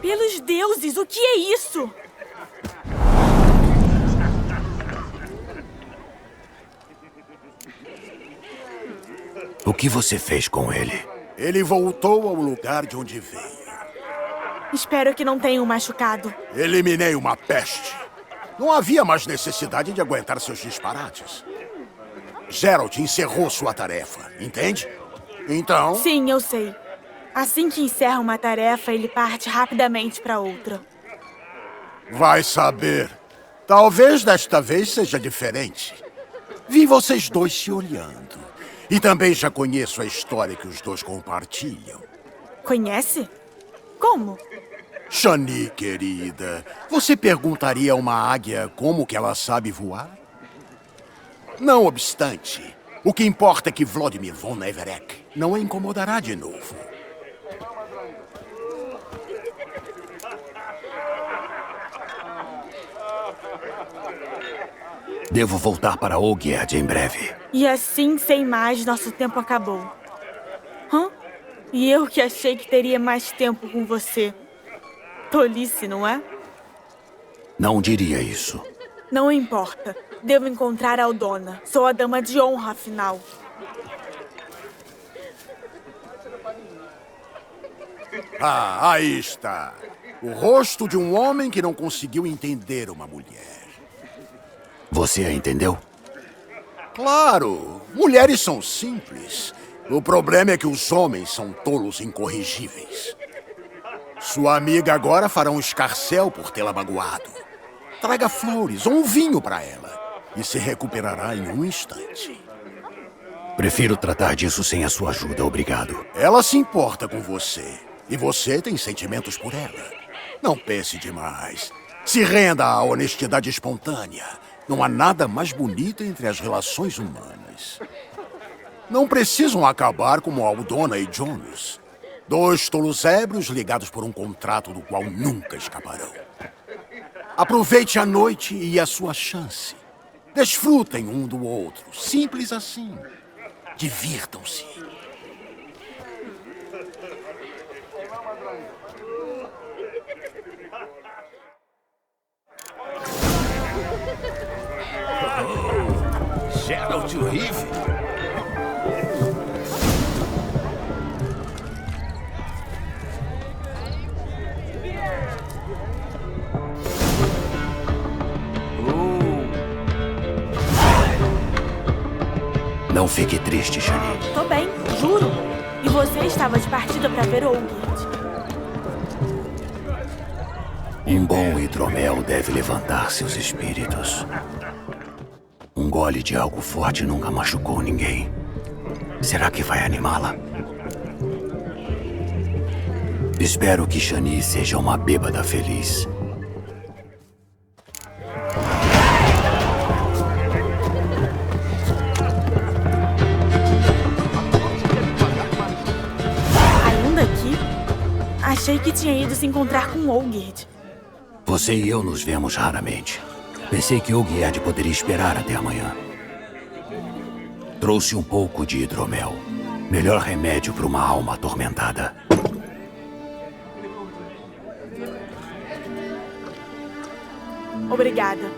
Pelos deuses, o que é isso? O que você fez com ele? Ele voltou ao lugar de onde veio. Espero que não tenha o machucado. Eliminei uma peste. Não havia mais necessidade de aguentar seus disparates. Geralt encerrou sua tarefa, entende? Então... Sim, eu sei. Assim que encerra uma tarefa, ele parte rapidamente para outra. Vai saber. Talvez desta vez seja diferente. Vi vocês dois se olhando. E também já conheço a história que os dois compartilham. Conhece? Como? Shani, querida, você perguntaria a uma águia como que ela sabe voar? Não obstante, o que importa é que Vladimir von Everec não a incomodará de novo. Devo voltar para Olgierd em breve. E assim, sem mais, nosso tempo acabou. Hã? E eu que achei que teria mais tempo com você. Tolice, não é? Não diria isso. Não importa. Devo encontrar Aldona. Sou a dama de honra, afinal. Ah, aí está. O rosto de um homem que não conseguiu entender uma mulher. Você a entendeu? Claro. Mulheres são simples. O problema é que os homens são tolos incorrigíveis. Sua amiga agora fará um escarcéu por tê-la magoado. Traga flores ou um vinho para ela. E se recuperará em um instante. Prefiro tratar disso sem a sua ajuda, obrigado. Ela se importa com você. E você tem sentimentos por ela. Não pense demais. Se renda à honestidade espontânea. Não há nada mais bonito entre as relações humanas. Não precisam acabar como Aldona e Jonas. Dois tolos ébrios ligados por um contrato do qual nunca escaparão. Aproveite a noite e a sua chance. Desfrutem um do outro. Simples assim. Divirtam-se. Geralt de Rive. Não fique triste, Shani. Tô bem, juro. E você estava de partida para ver Olgierd. Um bom hidromel deve levantar seus espíritos. Um gole de algo forte nunca machucou ninguém. Será que vai animá-la? Espero que Shani seja uma bêbada feliz. que tinha ido se encontrar com Olgierd. Você e eu nos vemos raramente. Pensei que Olgierd poderia esperar até amanhã. Trouxe um pouco de hidromel. Melhor remédio para uma alma atormentada. Obrigada.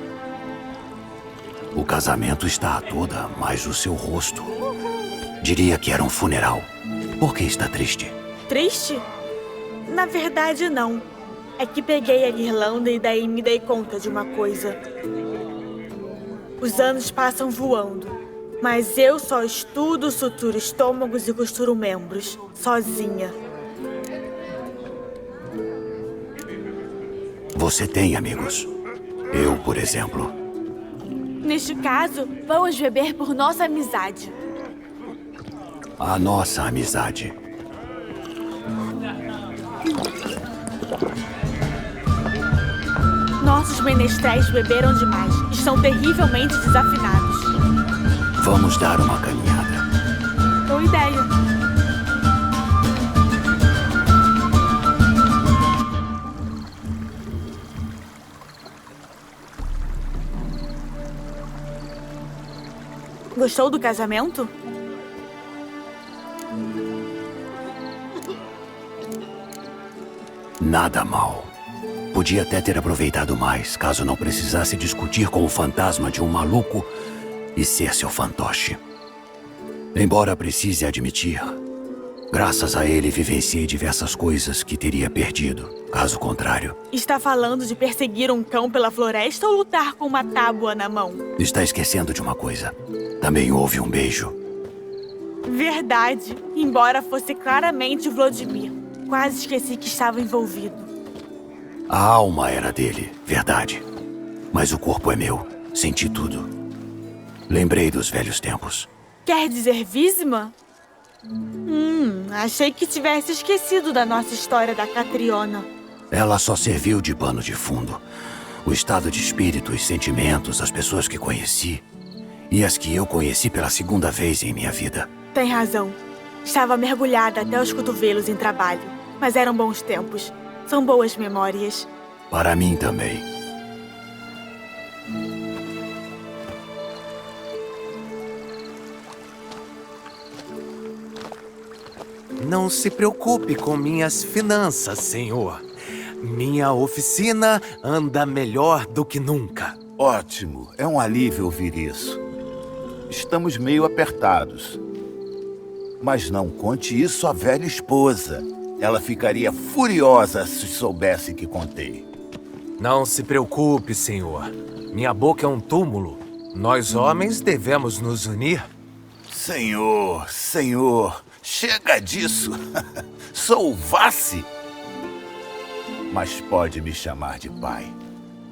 O casamento está a toda, mas o seu rosto... Diria que era um funeral. Por que está triste? Triste? Na verdade, não. É que peguei a guirlanda e daí me dei conta de uma coisa. Os anos passam voando, mas eu só estudo, suturo estômagos e costuro membros, sozinha. Você tem amigos. Eu, por exemplo. Neste caso, vamos beber por nossa amizade. A nossa amizade. Nossos menestréis beberam demais. Estão terrivelmente desafinados. Vamos dar uma caminhada. Boa ideia. Gostou do casamento? Nada mal. Podia até ter aproveitado mais, caso não precisasse discutir com o fantasma de um maluco e ser seu fantoche. Embora precise admitir, graças a ele vivenciei diversas coisas que teria perdido, caso contrário. Está falando de perseguir um cão pela floresta ou lutar com uma tábua na mão? Está esquecendo de uma coisa. Também houve um beijo. Verdade. Embora fosse claramente Vladimir. Quase esqueci que estava envolvido. A alma era dele, verdade. Mas o corpo é meu. Senti tudo. Lembrei dos velhos tempos. Quer dizer Visma? Achei que tivesse esquecido da nossa história da Catriona. Ela só serviu de pano de fundo. O estado de espírito, os sentimentos, as pessoas que conheci. E as que eu conheci pela segunda vez em minha vida. Tem razão. Estava mergulhada até os cotovelos em trabalho. Mas eram bons tempos. São boas memórias. Para mim também. Não se preocupe com minhas finanças, senhor. Minha oficina anda melhor do que nunca. Ótimo. É um alívio ouvir isso. Estamos meio apertados. Mas não conte isso à velha esposa. Ela ficaria furiosa se soubesse que contei. Não se preocupe, senhor. Minha boca é um túmulo. Nós homens devemos nos unir. Senhor, chega disso. Sou o Vassi. Mas pode me chamar de pai.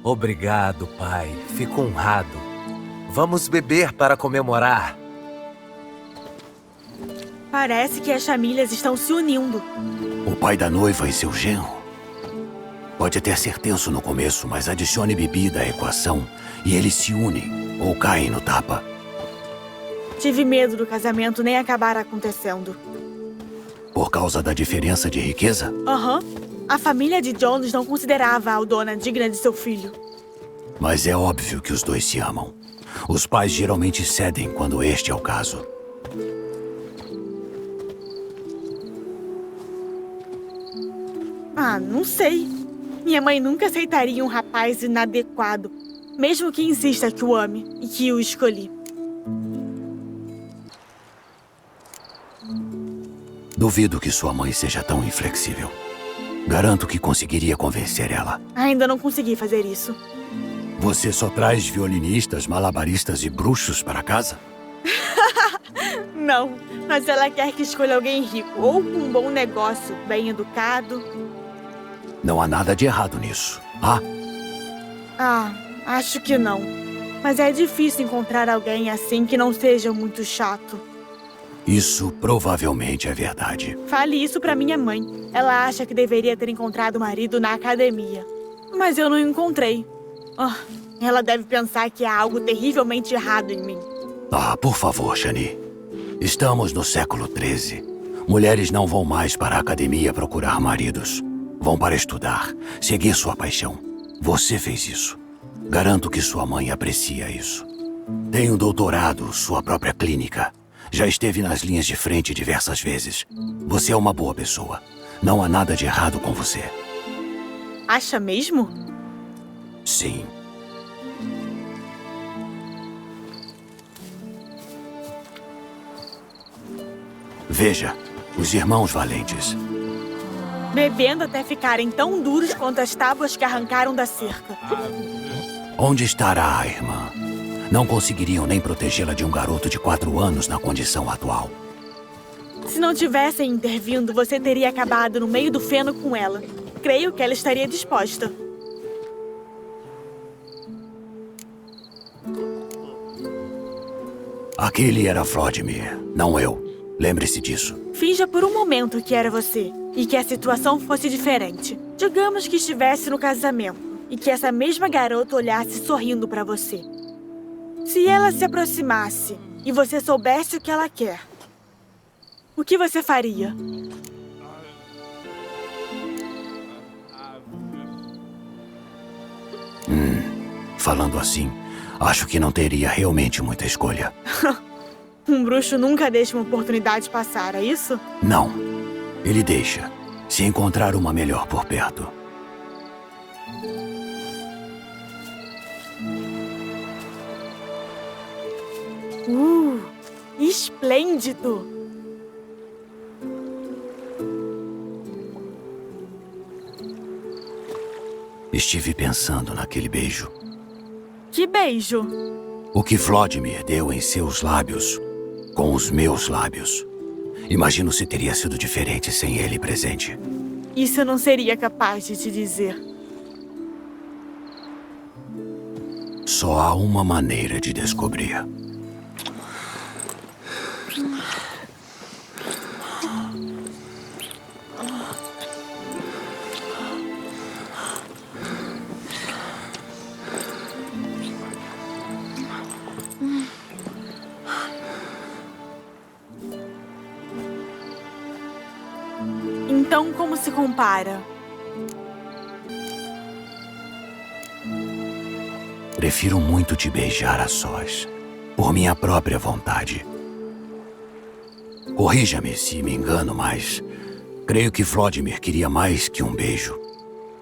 Obrigado, pai. Fico honrado. Vamos beber para comemorar. Parece que as famílias estão se unindo. O pai da noiva e seu genro. Pode até ser tenso no começo, mas adicione bebida à equação e eles se unem ou caem no tapa. Tive medo do casamento nem acabar acontecendo. Por causa da diferença de riqueza? Aham. A família de Jones não considerava a Aldona digna de seu filho. Mas é óbvio que os dois se amam. Os pais geralmente cedem quando este é o caso. Não sei. Minha mãe nunca aceitaria um rapaz inadequado, mesmo que insista que o ame e que o escolhi. Duvido que sua mãe seja tão inflexível. Garanto que conseguiria convencer ela. Ainda não consegui fazer isso. Você só traz violinistas, malabaristas e bruxos para casa? Não, mas ela quer que escolha alguém rico ou com um bom negócio, bem educado. Não há nada de errado nisso. Acho que não. Mas é difícil encontrar alguém assim que não seja muito chato. Isso provavelmente é verdade. Fale isso pra minha mãe. Ela acha que deveria ter encontrado o marido na academia. Mas eu não encontrei. Ela deve pensar que há algo terrivelmente errado em mim. Por favor, Shani. Estamos no século XIII. Mulheres não vão mais para a academia procurar maridos. Vão para estudar, seguir sua paixão. Você fez isso. Garanto que sua mãe aprecia isso. Tem um doutorado, sua própria clínica. Já esteve nas linhas de frente diversas vezes. Você é uma boa pessoa. Não há nada de errado com você. Acha mesmo? Sim. Veja, os irmãos valentes. Bebendo até ficarem tão duros quanto as tábuas que arrancaram da cerca. Onde estará a irmã? Não conseguiriam nem protegê-la de um garoto de 4 anos na condição atual. Se não tivessem intervindo, você teria acabado no meio do feno com ela. Creio que ela estaria disposta. Aquele era Vladimir, não eu. Lembre-se disso. Finja por um momento que era você e que a situação fosse diferente. Digamos que estivesse no casamento e que essa mesma garota olhasse sorrindo pra você. Se ela se aproximasse e você soubesse o que ela quer, o que você faria? Falando assim, acho que não teria realmente muita escolha. Um bruxo nunca deixa uma oportunidade passar, é isso? Não. Ele deixa, se encontrar uma melhor por perto. Esplêndido! Estive pensando naquele beijo. Que beijo! O que Vladimir deu em seus lábios, com os meus lábios. Imagino se teria sido diferente sem ele presente. Isso eu não seria capaz de te dizer. Só há uma maneira de descobrir. Então, como se compara? Prefiro muito te beijar a sós, por minha própria vontade. Corrija-me se me engano, mas creio que Vladimir queria mais que um beijo.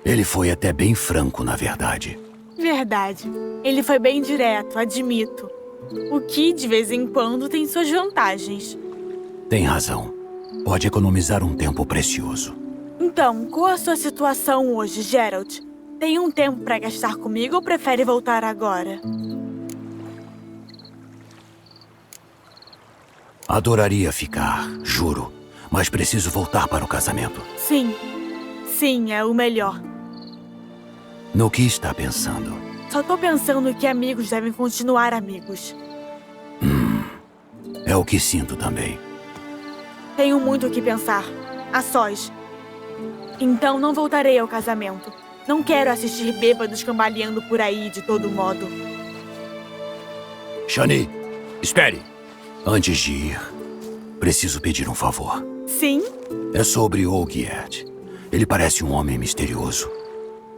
Ele foi até bem franco, na verdade. Verdade. Ele foi bem direto, admito. O que, de vez em quando, tem suas vantagens. Tem razão. Pode economizar um tempo precioso. Então, qual a sua situação hoje, Geralt? Tem um tempo para gastar comigo ou prefere voltar agora? Adoraria ficar, juro. Mas preciso voltar para o casamento. Sim. Sim, é o melhor. No que está pensando? Só tô pensando que amigos devem continuar amigos. É o que sinto também. Tenho muito o que pensar. A sós. Então não voltarei ao casamento. Não quero assistir bêbados cambaleando por aí de todo modo. Shani, espere. Antes de ir, preciso pedir um favor. Sim? É sobre Olgierd. Ele parece um homem misterioso.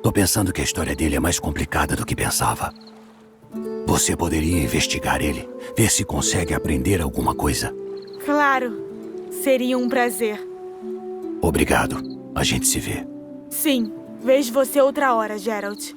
Tô pensando que a história dele é mais complicada do que pensava. Você poderia investigar ele, ver se consegue aprender alguma coisa? Claro. Seria um prazer. Obrigado. A gente se vê. Sim. Vejo você outra hora, Geralt.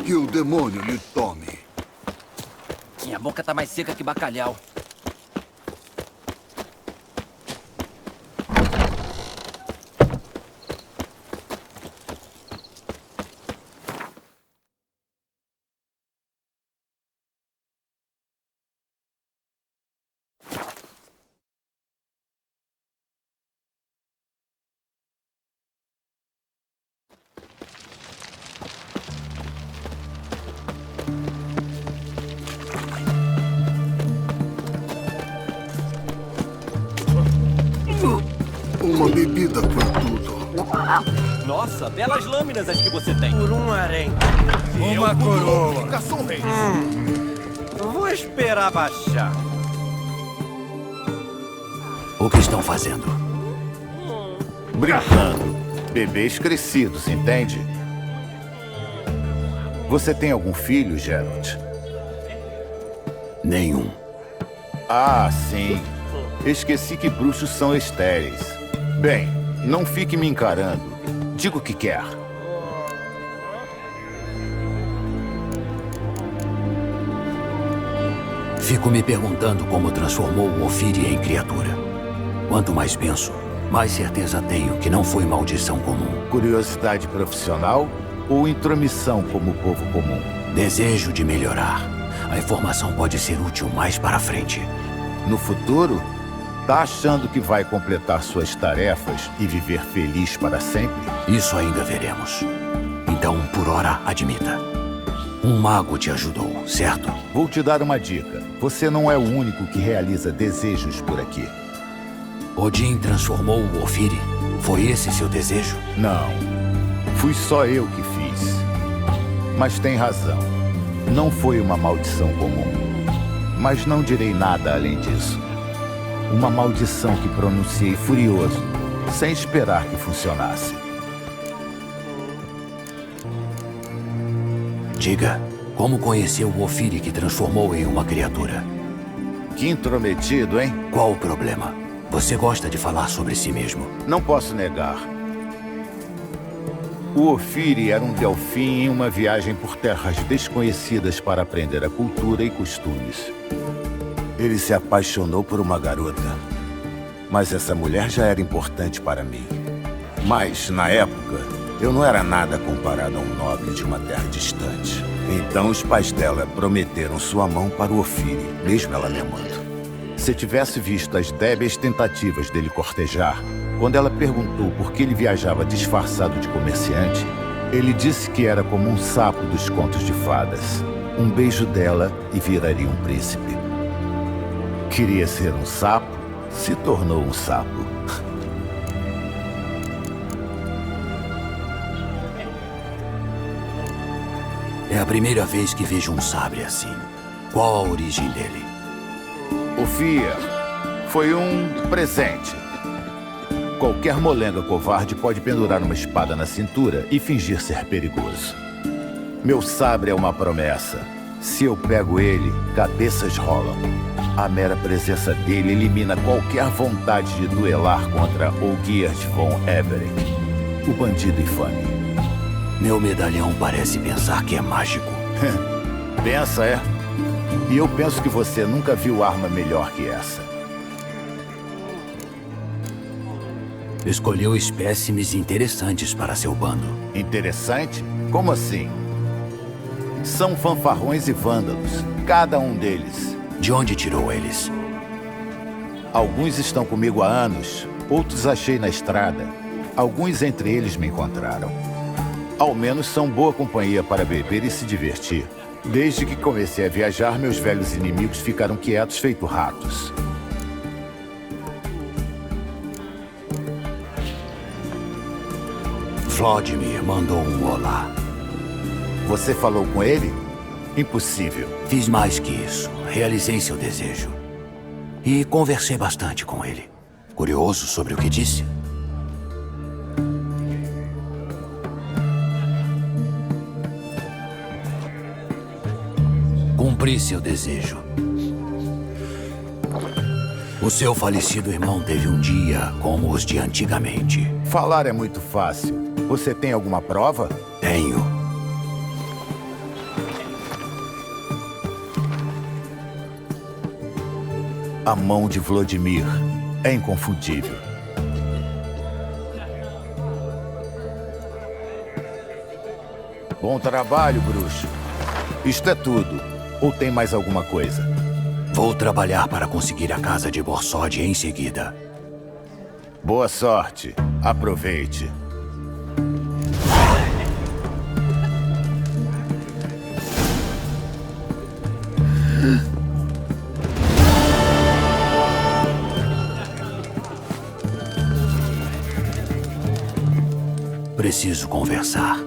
Que o demônio lhe tome. Minha boca tá mais seca que bacalhau. uma bebida por tudo. Nossa, belas lâminas as que você tem. Por um harém. Uma coroa. Caçou-reis. Vou esperar baixar. O que estão fazendo? Brincando. Bebês crescidos, entende? Você tem algum filho, Geralt? Nenhum. Ah, sim. Esqueci que bruxos são estéreis. Bem, não fique me encarando. Diga o que quer. Fico me perguntando como transformou o Ophiri em criatura. Quanto mais penso, mais certeza tenho que não foi maldição comum. Curiosidade profissional ou intromissão como o povo comum? Desejo de melhorar. A informação pode ser útil mais para frente. No futuro? Tá achando que vai completar suas tarefas e viver feliz para sempre? Isso ainda veremos. Então, por hora, admita. Um mago te ajudou, certo? Vou te dar uma dica. Você não é o único que realiza desejos por aqui. Odin transformou o Ophiri? Foi esse seu desejo? Não. Fui só eu que fiz. Mas tem razão. Não foi uma maldição comum. Mas não direi nada além disso. Uma maldição que pronunciei furioso, sem esperar que funcionasse. Diga, como conheceu o Ophiri que transformou em uma criatura? Que intrometido, hein? Qual o problema? Você gosta de falar sobre si mesmo? Não posso negar. O Ophiri era um delfim em uma viagem por terras desconhecidas para aprender a cultura e costumes. Ele se apaixonou por uma garota. Mas essa mulher já era importante para mim. Mas, na época, eu não era nada comparado a um nobre de uma terra distante. Então os pais dela prometeram sua mão para o Ophiri, mesmo ela me amando. Se tivesse visto as débeis tentativas dele cortejar, quando ela perguntou por que ele viajava disfarçado de comerciante, ele disse que era como um sapo dos contos de fadas. Um beijo dela e viraria um príncipe. Queria ser um sapo, se tornou um sapo. É a primeira vez que vejo um sabre assim. Qual a origem dele? O Fia foi um presente. Qualquer molenga covarde pode pendurar uma espada na cintura e fingir ser perigoso. Meu sabre é uma promessa. Se eu pego ele, cabeças rolam. A mera presença dele elimina qualquer vontade de duelar contra Olgierd von Everec, o bandido infame. Meu medalhão parece pensar que é mágico. Pensa, é? E eu penso que você nunca viu arma melhor que essa. Escolheu espécimes interessantes para seu bando. Interessante? Como assim? São fanfarrões e vândalos, cada um deles. De onde tirou eles? Alguns estão comigo há anos, outros achei na estrada. Alguns entre eles me encontraram. Ao menos são boa companhia para beber e se divertir. Desde que comecei a viajar, meus velhos inimigos ficaram quietos feito ratos. Vladimir mandou um olá. Você falou com ele? Impossível. Fiz mais que isso. Realizei seu desejo. E conversei bastante com ele. Curioso sobre o que disse? Cumpri seu desejo. O seu falecido irmão teve um dia como os de antigamente. Falar é muito fácil. Você tem alguma prova? Tenho. A mão de Vladimir é inconfundível. Bom trabalho, bruxo. Isto é tudo. Ou tem mais alguma coisa? Vou trabalhar para conseguir a casa de Borsod em seguida. Boa sorte. Aproveite. preciso conversar.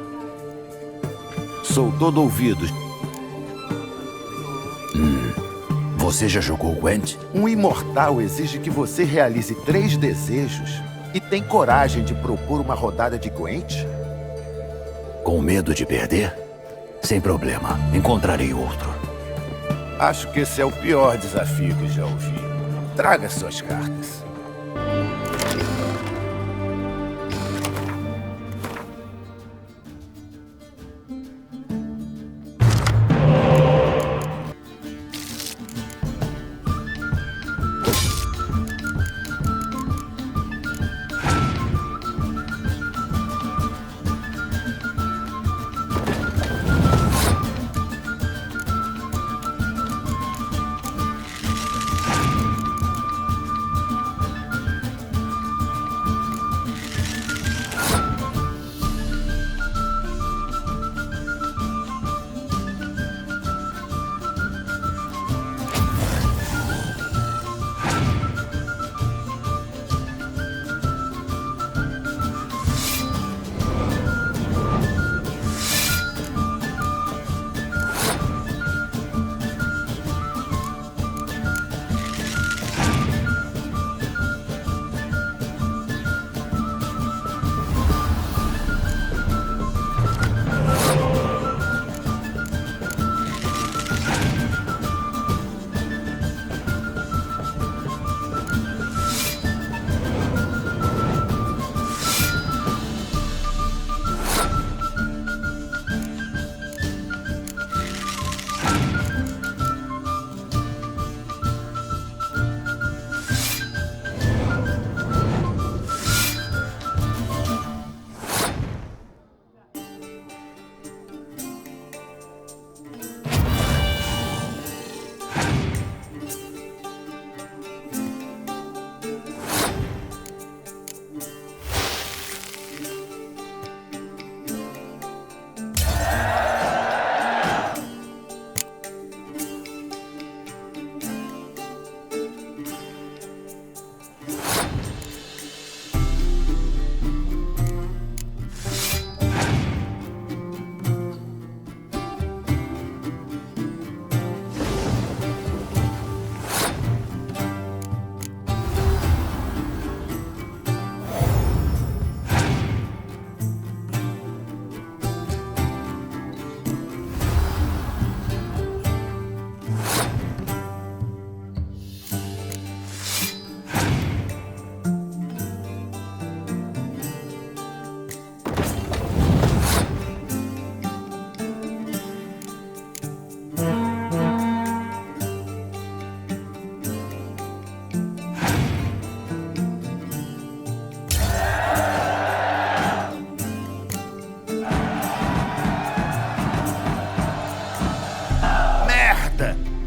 Sou todo ouvidos. Você já jogou Gwent? Um imortal exige que você realize 3 desejos e tem coragem de propor uma rodada de Gwent? Com medo de perder? Sem problema, encontrarei outro. Acho que esse é o pior desafio que já ouvi. Traga suas cartas.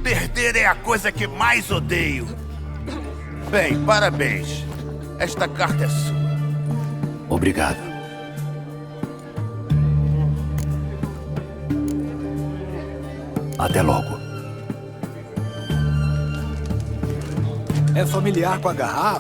Perder é a coisa que mais odeio. Bem, parabéns. Esta carta é sua. Obrigado. Até logo. É familiar com a garrafa?